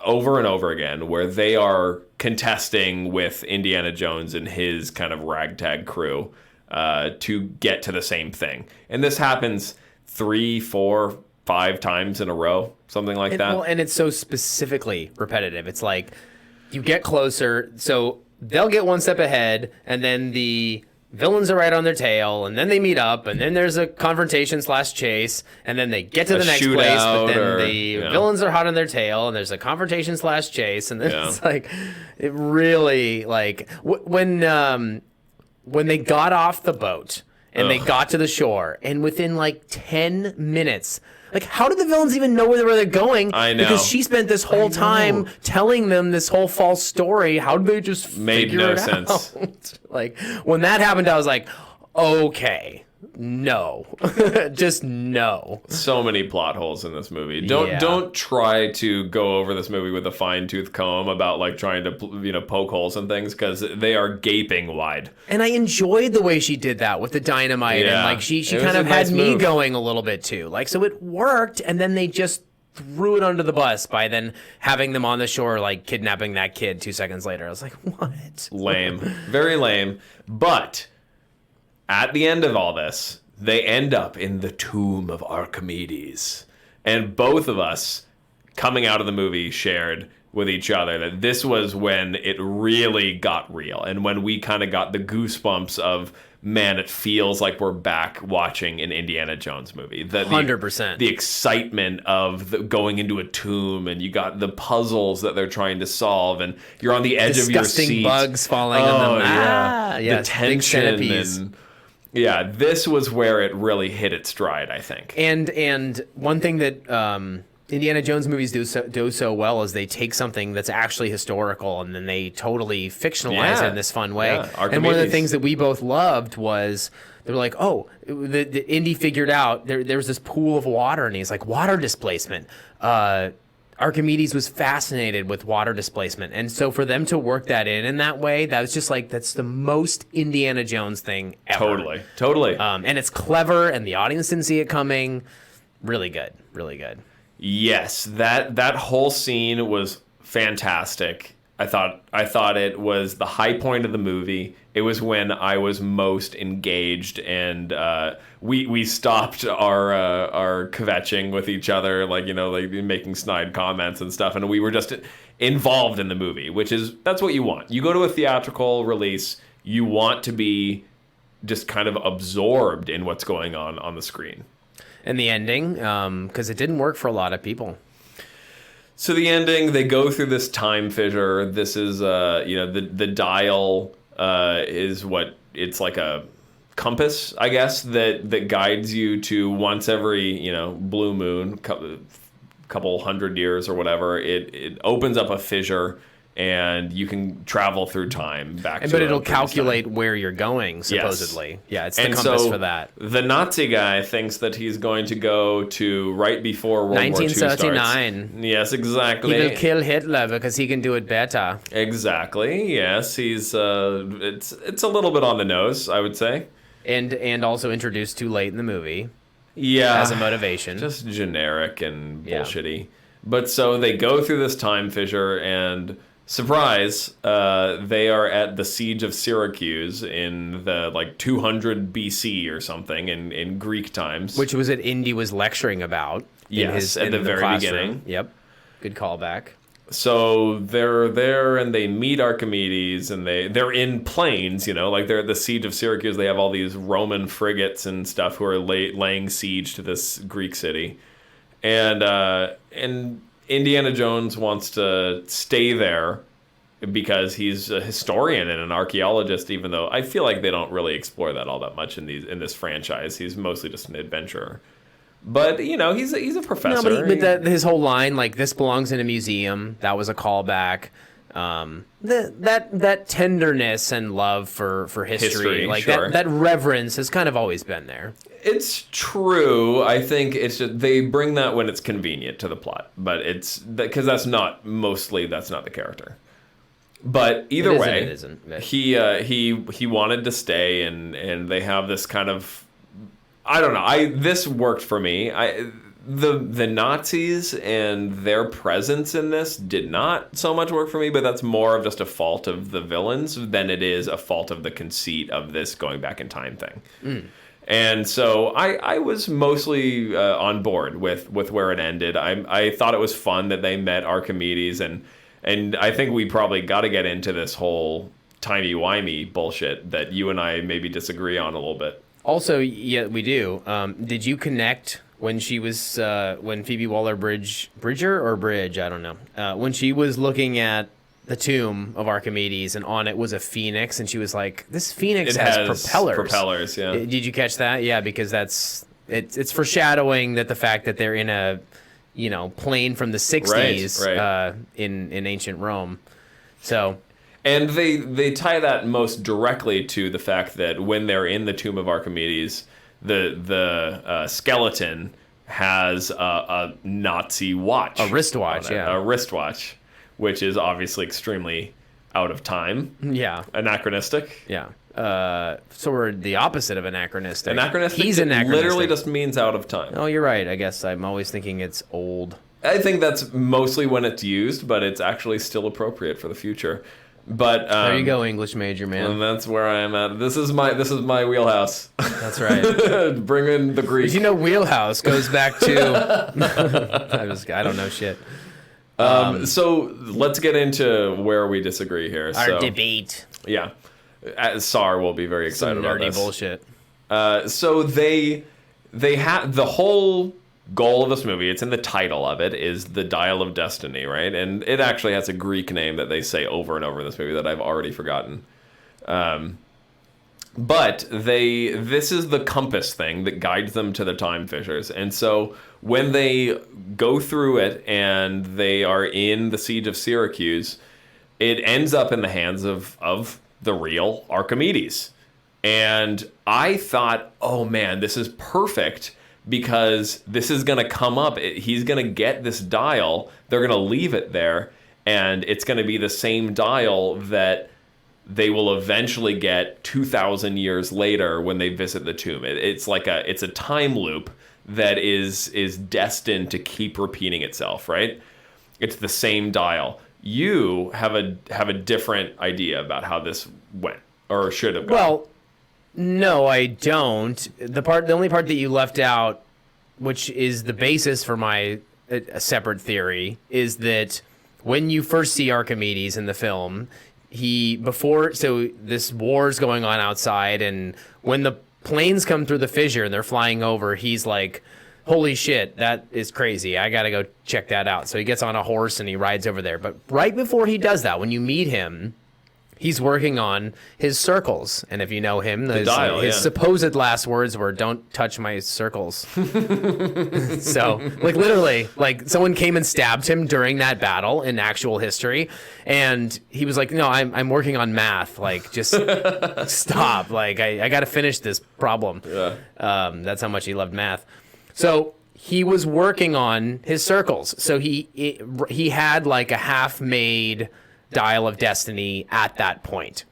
over and over again, where they are contesting with Indiana Jones and his kind of ragtag crew to get to the same thing. And this happens 3, 4, 5 times in a row, something like that. Well, and it's so specifically repetitive. It's like you get closer, so they'll get one step ahead, and then the villains are right on their tail, and then they meet up, and then there's a confrontation / chase, and then they get to the next place, but then the villains are hot on their tail, and there's a confrontation / chase, and then it's like, it really, like, when they got off the boat, and they got to the shore, and within like 10 minutes, like, how did the villains even know where they're going? I know. Because she spent this whole time telling them this whole false story. How did they just figure it out? Like, when that happened, I was like, okay, no. Just no. So many plot holes in this movie. Don't try to go over this movie with a fine-tooth comb about, like, trying to, poke holes in things, because they are gaping wide. And I enjoyed the way she did that with the dynamite. And, like, she kind of had me going a little bit, too. Like, so it worked, and then they just threw it under the bus by then having them on the shore, like, kidnapping that kid 2 seconds later. I was like, what? Lame. Very lame. But at the end of all this, they end up in the tomb of Archimedes. And both of us, coming out of the movie, shared with each other that this was when it really got real. And when we kind of got the goosebumps of, man, it feels like we're back watching an Indiana Jones movie. 100%. The excitement of going into a tomb, and you got the puzzles that they're trying to solve, and you're on the edge of your seat. Disgusting bugs falling on them. The tension and... Yeah, this was where it really hit its stride, I think. And one thing that Indiana Jones movies do so well is they take something that's actually historical and then they totally fictionalize it in this fun way. Yeah, and one of the things that we both loved was they were like, oh, the Indy figured out there was this pool of water, and he's like, water displacement. Archimedes was fascinated with water displacement. And so for them to work that in that way, that was just like, that's the most Indiana Jones thing ever. Totally. And it's clever, and the audience didn't see it coming. Really good. Really good. Yes, that whole scene was fantastic. I thought it was the high point of the movie. It was when I was most engaged, and we stopped our kvetching with each other, like making snide comments and stuff, and we were just involved in the movie, that's what you want. You go to a theatrical release, you want to be just kind of absorbed in what's going on the screen. And the ending, because it didn't work for a lot of people. So the ending, they go through this time fissure. This is, the dial is what, it's like a compass, I guess, that guides you to once every, blue moon, couple hundred years or whatever. It opens up a fissure, and you can travel through time back to but it'll previous calculate time. where you're going, supposedly. Yes. Yeah, it's the compass for that. The Nazi guy thinks that he's going to go to right before World War II starts. 1939. Yes, exactly. He will kill Hitler because he can do it better. Exactly. Yes, he's it's a little bit on the nose, I would say. And also introduced too late in the movie. Yeah. As a motivation. Just generic and bullshitty. But so they go through this time fissure, and surprise, they are at the siege of Syracuse in the 200 BC or something in Greek times. Which was what Indy was lecturing about. At the very beginning. Yep. Good callback. So they're there, and they meet Archimedes, and they're in planes, they're at the siege of Syracuse. They have all these Roman frigates and stuff who are laying siege to this Greek city. And Indiana Jones wants to stay there because he's a historian and an archaeologist, even though I feel like they don't really explore that all that much in this franchise. He's mostly just an adventurer. But, he's a professor. No, but his whole line, this belongs in a museum, that was a callback. That tenderness and love for history, sure. that reverence has kind of always been there. It's true. I think it's just they bring that when it's convenient to the plot, but it's because that's not the character. But either way, it isn't. He wanted to stay, and they have this kind of, I don't know. This worked for me. The Nazis and their presence in this did not so much work for me, but that's more of just a fault of the villains than it is a fault of the conceit of this going back in time thing. Mm. And so I was mostly on board with where it ended. I thought it was fun that they met Archimedes, and I think we probably got to get into this whole timey-wimey bullshit that you and I maybe disagree on a little bit. Also, yeah, we do. Did you connect when she was when Phoebe Waller-Bridge, I don't know, when she was looking at the tomb of Archimedes, and on it was a phoenix, and she was like, "This phoenix has propellers." Propellers, yeah. Did you catch that? Yeah, because it's foreshadowing that the fact that they're in a plane from the 60s right. In ancient Rome. So, and they tie that most directly to the fact that when they're in the tomb of Archimedes, the skeleton has a Nazi watch, a wristwatch, a wristwatch, which is obviously extremely out of time. Yeah. Anachronistic. Yeah. So we're the opposite of anachronistic. Anachronistic. He's anachronistic. Literally just means out of time. Oh, you're right. I guess I'm always thinking it's old. I think that's mostly when it's used, but it's actually still appropriate for the future. But there you go, English major man. And that's where I am at. This is my wheelhouse. That's right. Bring in the Greek. Wheelhouse goes back to. I don't know shit. So let's get into where we disagree here. Our debate. Yeah. Sar will be very excited about this. Nerdy bullshit. So they have the whole goal of this movie, it's in the title of it, is the Dial of Destiny, right? And it actually has a Greek name that they say over and over in this movie that I've already forgotten. But this is the compass thing that guides them to the time fissures. And so when they go through it and they are in the siege of Syracuse, it ends up in the hands of the real Archimedes. And I thought, oh man, this is perfect because this is going to come up. He's going to get this dial. They're going to leave it there. And it's going to be the same dial that they will eventually get 2,000 years later when they visit the tomb. It's a time loop that is destined to keep repeating itself, right? It's the same dial. You have a different idea about how this went or should have gone. Well, no, I don't. The only part that you left out, which is the basis for my a separate theory, is that when you first see Archimedes in the film, this war's going on outside, and when the planes come through the fissure and they're flying over, he's like, holy shit, that is crazy. I got to go check that out. So he gets on a horse and he rides over there. But right before he does that, when you meet him, he's working on his circles. And if you know him, dial, his supposed last words were, "Don't touch my circles." So, like, literally, like, someone came and stabbed him during that battle in actual history. And he was like, "No, I'm working on math. Like, just stop. Like, I got to finish this problem." Yeah. That's how much he loved math. So he was working on his circles. So he had like a half-made Dial of Destiny at that point.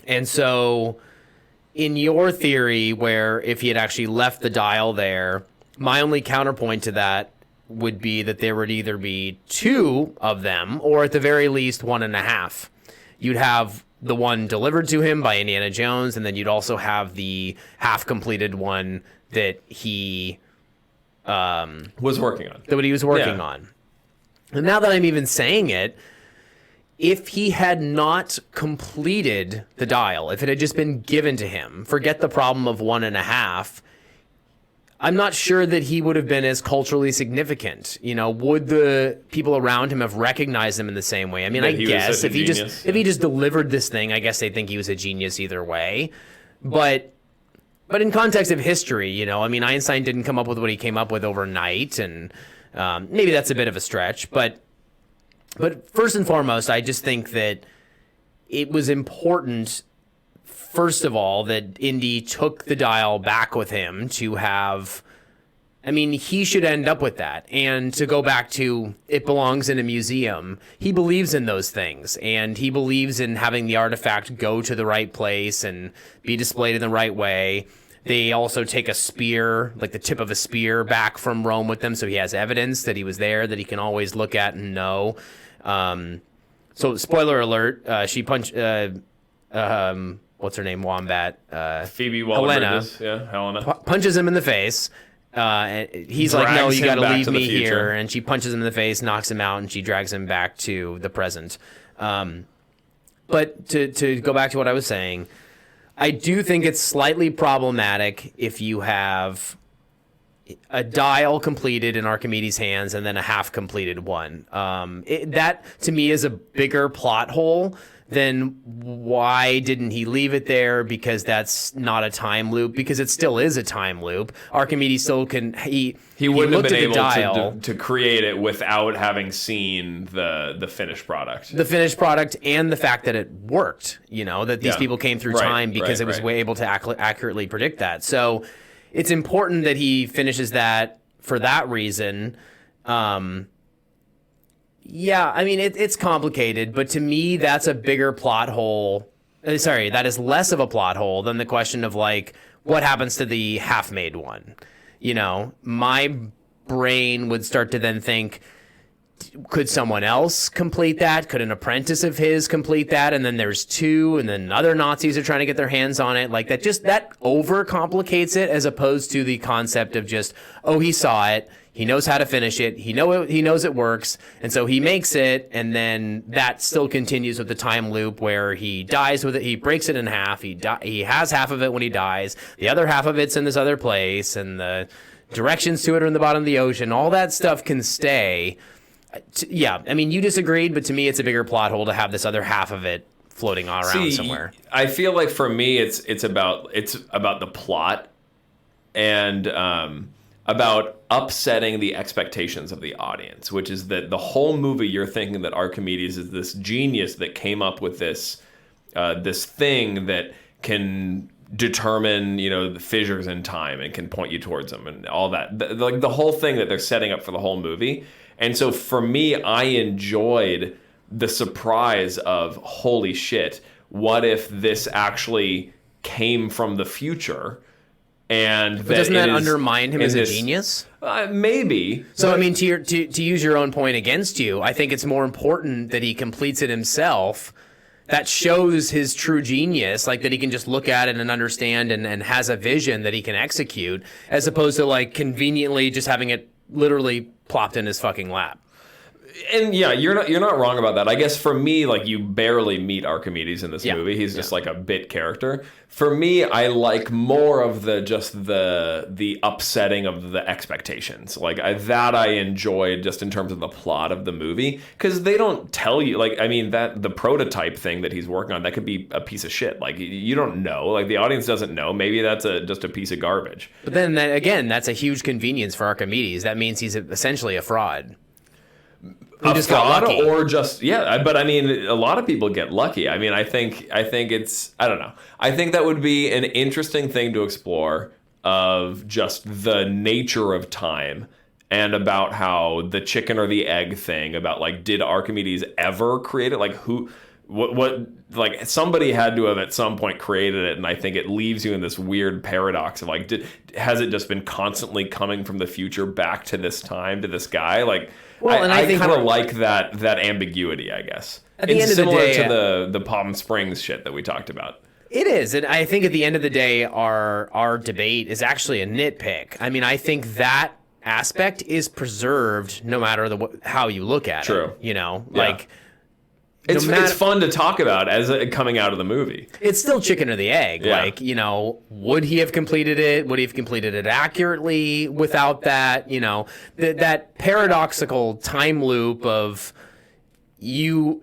And so in your theory, where if he had actually left the dial there, my only counterpoint to that would be that there would either be 2 of them, or at the very least 1.5. You'd have the one delivered to him by Indiana Jones, and then you'd also have the half-completed one that he was working on. That what he was working on. And now that I'm even saying it, if he had not completed the dial, if it had just been given to him, forget the problem of 1.5, I'm not sure that he would have been as culturally significant. You know, would the people around him have recognized him in the same way? I mean, I guess if he just delivered this thing, I guess they'd think he was a genius either way. But in context of history, you know, I mean, Einstein didn't come up with what he came up with overnight, and maybe that's a bit of a stretch, but first and foremost, I just think that it was important, first of all, that Indy took the dial back with him to have... I mean, he should end up with that. And to go back to it belongs in a museum, he believes in those things. And he believes in having the artifact go to the right place and be displayed in the right way. They also take a spear, like the tip of a spear, back from Rome with them, so he has evidence that he was there, that he can always look at and know. So, spoiler alert, she punched, what's her name, Wombat? Phoebe Waller-Bridges. Yeah, Helena. Punches him in the face. And he's like, "No, you got to leave me here." And she punches him in the face, knocks him out, and she drags him back to the present. But to go back to what I was saying, I do think it's slightly problematic if you have a dial completed in Archimedes' hands and then a half-completed one. That, to me, is a bigger plot hole than why didn't he leave it there, because that's not a time loop, because it still is a time loop. Archimedes still can... He wouldn't have been able to create it without having seen the finished product. The finished product and the fact that it worked, you know, that these people came through time because it was able to accurately predict that. So it's important that he finishes that for that reason. Yeah, I mean, it's complicated, but to me, that's a bigger plot hole. Sorry, that is less of a plot hole than the question of, like, what happens to the half-made one? You know, my brain would start to then think, could someone else complete that? Could an apprentice of his complete that? And then there's 2, and then other Nazis are trying to get their hands on it. Like, that overcomplicates it, as opposed to the concept of just, oh, he saw it. He knows how to finish it. He knows it works, and so he makes it. And then that still continues with the time loop where he dies with it. He breaks it in half. He has half of it when he dies. The other half of it's in this other place, and the directions to it are in the bottom of the ocean. All that stuff can stay. Yeah, I mean, you disagreed, but to me, it's a bigger plot hole to have this other half of it floating all around somewhere. I feel like for me, it's about the plot and about upsetting the expectations of the audience, which is that the whole movie you're thinking that Archimedes is this genius that came up with this thing that can determine, you know, the fissures in time and can point you towards them and all that. Like the whole thing that they're setting up for the whole movie. And so for me, I enjoyed the surprise of, holy shit, what if this actually came from the future? And but doesn't that undermine him as a genius? Maybe. So, I mean, to use your own point against you, I think it's more important that he completes it himself. That shows his true genius, like that he can just look at it and understand and has a vision that he can execute, as opposed to like conveniently just having it literally plopped in his fucking lap. And yeah, you're not wrong about that. I guess for me, like, you barely meet Archimedes in this movie. He's just like a bit character. For me, I like more of the upsetting of the expectations. Like I enjoyed just in terms of the plot of the movie, because they don't tell you, like, I mean, that the prototype thing that he's working on, that could be a piece of shit. Like, you don't know. Like, the audience doesn't know. Maybe that's just a piece of garbage. But then again, that's a huge convenience for Archimedes. That means he's essentially a fraud. Who just got lucky. Or just, but I mean, a lot of people get lucky. I mean, I think it's, I don't know. I think that would be an interesting thing to explore, of just the nature of time, and about how the chicken or the egg thing, about, like, did Archimedes ever create it? Like, what like, somebody had to have at some point created it, and I think it leaves you in this weird paradox of, like, has it just been constantly coming from the future back to this time, to this guy? Like, well, I think kind of like that ambiguity, I guess. At the end of the day, to the Palm Springs shit that we talked about. It is, and I think at the end of the day, our debate is actually a nitpick. I mean, I think that aspect is preserved no matter how you look at it. You know, like. It's fun to talk about as coming out of the movie. It's still chicken or the egg. Yeah. Like, you know, would he have completed it? Would he have completed it accurately without that? You know, that paradoxical time loop of you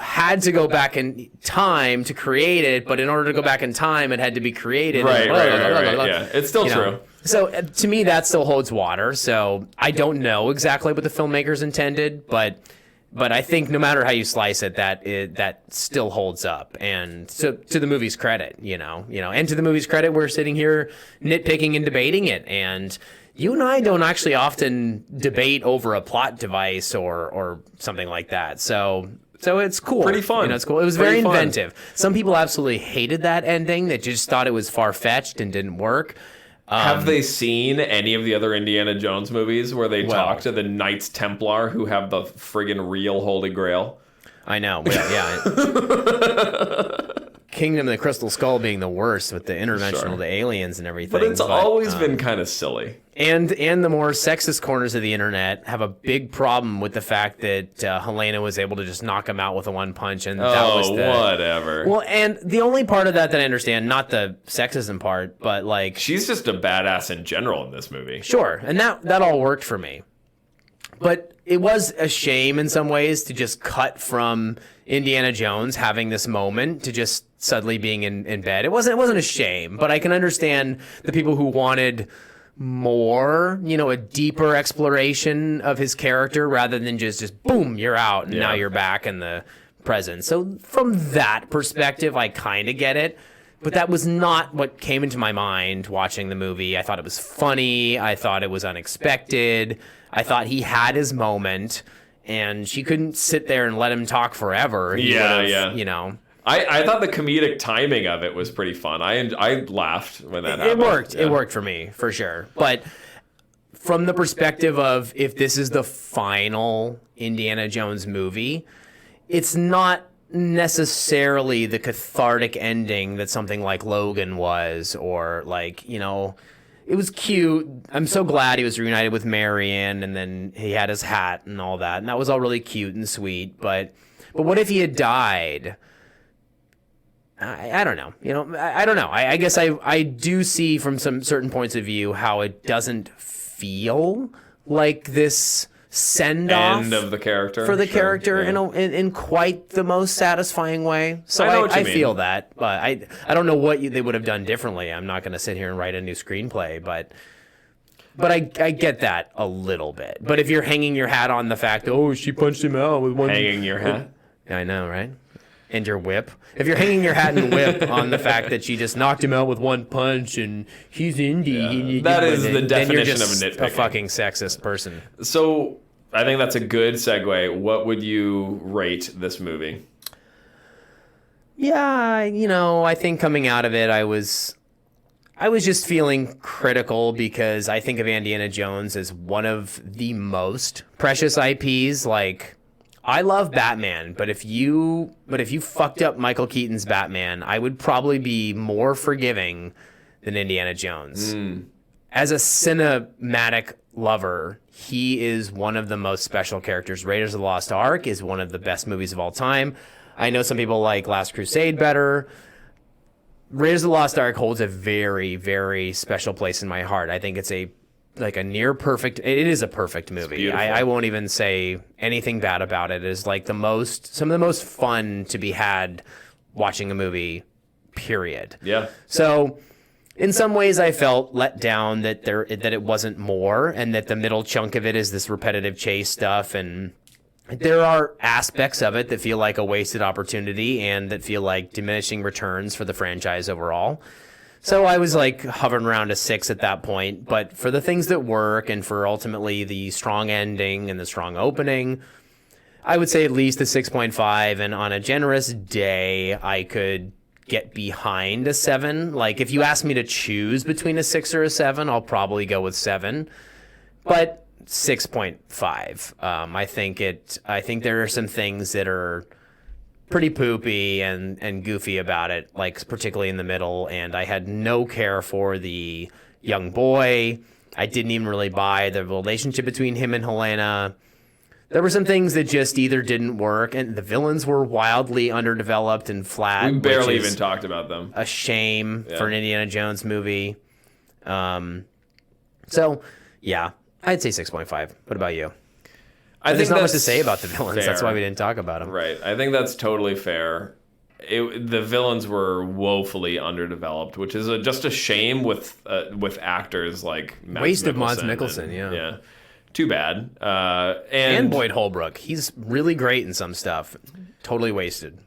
had to go back in time to create it, but in order to go back in time, it had to be creted. Right. Yeah, it's still true. So to me, that still holds water. So I don't know exactly what the filmmakers intended, but I think no matter how you slice it, that still holds up. And so, to the movie's credit, and to the movie's credit, we're sitting here nitpicking and debating it. And you and I don't actually often debate over a plot device or something like that. So it's cool. Pretty fun. It's cool. It was very inventive. Some people absolutely hated that ending. They just thought it was far-fetched and didn't work. Have they seen any of the other Indiana Jones movies where they talk to the Knights Templar who have the friggin' real Holy Grail? I know. Yeah. Kingdom of the Crystal Skull being the worst with the intervention of the aliens and everything. But it's always been kind of silly. And the more sexist corners of the internet have a big problem with the fact that Helena was able to just knock him out with a one punch, and that was whatever. Well, and the only part of that I understand, not the sexism part, but like she's just a badass in general in this movie. Sure, and that all worked for me. But it was a shame in some ways to just cut from Indiana Jones having this moment to just suddenly being in bed. It wasn't a shame, but I can understand the people who wanted more, a deeper exploration of his character rather than just boom, you're out and now you're back in the present. So from that perspective, I kind of get it. But that was not what came into my mind watching the movie. I thought it was funny. I thought it was unexpected. I thought he had his moment, and she couldn't sit there and let him talk forever. I thought the comedic timing of it was pretty fun. I laughed when that happened. It worked. Yeah. It worked for me, for sure. But from the perspective of if this is the final Indiana Jones movie, it's not necessarily the cathartic ending that something like Logan was, or like, it was cute. I'm so glad he was reunited with Marion, and then he had his hat and all that, and that was all really cute and sweet. But what if he had died? I don't know. I don't know. I guess I do see from some certain points of view how it doesn't feel like this send-off end of the character for the character in quite the most satisfying way. So I feel that, but I don't know what they would have done differently. I'm not going to sit here and write a new screenplay, but I get that a little bit. But if you're hanging your hat on the fact, she punched him out with one... Hanging your hat? I know, right? And your whip. If you're hanging your hat and whip on the fact that she just knocked him out with one punch and he's indie, that is the definition of nitpicking. A fucking sexist person. So I think that's a good segue. What would you rate this movie? Yeah, I think coming out of it, I was just feeling critical because I think of Indiana Jones as one of the most precious IPs. Like, I love Batman, but if you fucked up Michael Keaton's Batman, I would probably be more forgiving than Indiana Jones. as a cinematic lover, he is one of the most special characters. Raiders of the Lost Ark is one of the best movies of all time. I know some people like Last Crusade better. Raiders of the Lost Ark holds a very, very special place in my heart. I think it's a near perfect. It is a perfect movie. I won't even say anything bad about it. It is like some of the most fun to be had watching a movie. Period. Yeah. So, in some ways, I felt let down that it wasn't more, and that the middle chunk of it is this repetitive chase stuff, and there are aspects of it that feel like a wasted opportunity and that feel like diminishing returns for the franchise overall. So I was like hovering around a 6 at that point, but for the things that work and for ultimately the strong ending and the strong opening, I would say at least a 6.5, and on a generous day, I could get behind a 7. Like, if you ask me to choose between a 6 or a 7, I'll probably go with 7. But 6.5. I think there are some things that are pretty poopy and goofy about it, like particularly in the middle, and I had no care for the young boy. I didn't even really buy the relationship between him and Helena. There were some things that just either didn't work, and the villains were wildly underdeveloped and flat. We barely even talked about them. A shame for an Indiana Jones movie. So, yeah, I'd say 6.5. What about you? There's not much to say about the villains. Fair. That's why we didn't talk about them. Right. I think that's totally fair. The villains were woefully underdeveloped, which is just a shame with actors like Mads Waste Mikkelsen of Mads Mikkelsen, yeah. Too bad. And Boyd Holbrook. He's really great in some stuff. Totally wasted.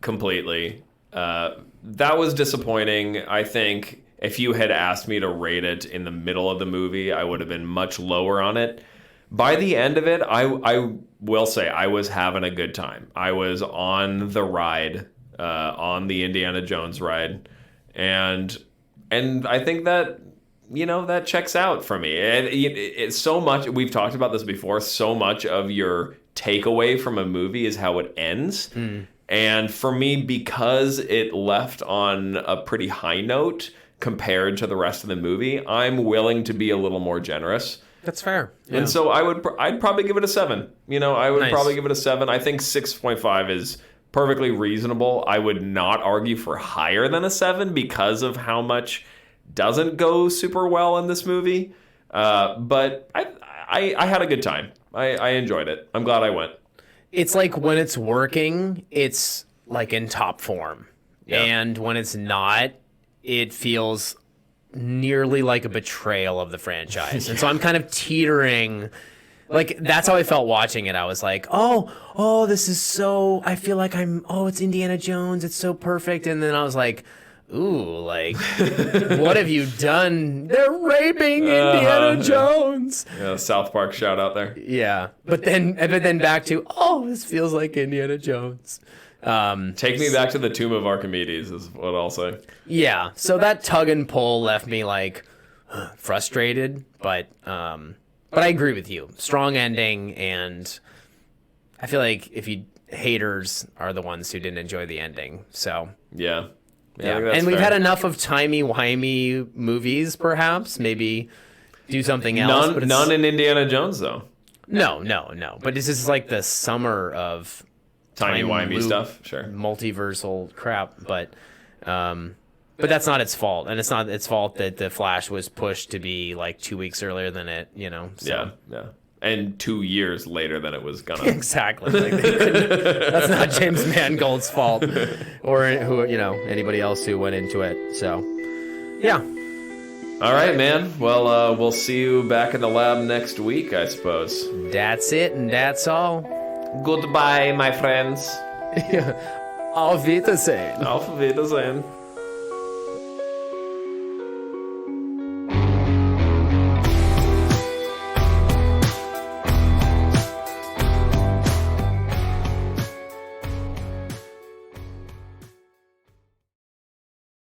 Completely. That was disappointing. I think if you had asked me to rate it in the middle of the movie, I would have been much lower on it. By the end of it, I will say I was having a good time. I was on the ride, on the Indiana Jones ride, and I think that, that checks out for me. And it's so much, we've talked about this before, so much of your takeaway from a movie is how it ends. And for me, because it left on a pretty high note compared to the rest of the movie, I'm willing to be a little more generous. That's fair. Yeah. And so I'd probably give it a 7. I would probably give it a 7. I think 6.5 is perfectly reasonable. I would not argue for higher than a 7 because of how much doesn't go super well in this movie. But I had a good time. I enjoyed it. I'm glad I went. It's like when it's working, it's like in top form. Yeah. And when it's not, it feels nearly like a betrayal of the franchise. And so I'm kind of teetering. Like, that's how I felt watching it. I was like, oh, this is so, I feel like it's Indiana Jones. It's so perfect. And then I was like, ooh, like, what have you done? They're raping Indiana Jones. Yeah, South Park shout out there. Yeah. But then back to, this feels like Indiana Jones. Take me back to the Tomb of Archimedes is what I'll say. Yeah. So that tug and pull left me like frustrated, but I agree with you. Strong ending, and I feel like haters are the ones who didn't enjoy the ending. So yeah. And we've had enough of timey-wimey movies, perhaps. Maybe do something else. None in Indiana Jones, though. No. But this is like the summer of timey-wimey stuff. Sure. Multiversal crap. But that's not its fault. And it's not its fault that The Flash was pushed to be like 2 weeks earlier than it, So. Yeah. And 2 years later than it was gonna. Exactly. That's not James Mangold's fault, or anybody else who went into it. So, yeah. All right, man. Well, we'll see you back in the lab next week, I suppose. That's it, and that's all. Goodbye, my friends. Auf Wiedersehen. Auf Wiedersehen.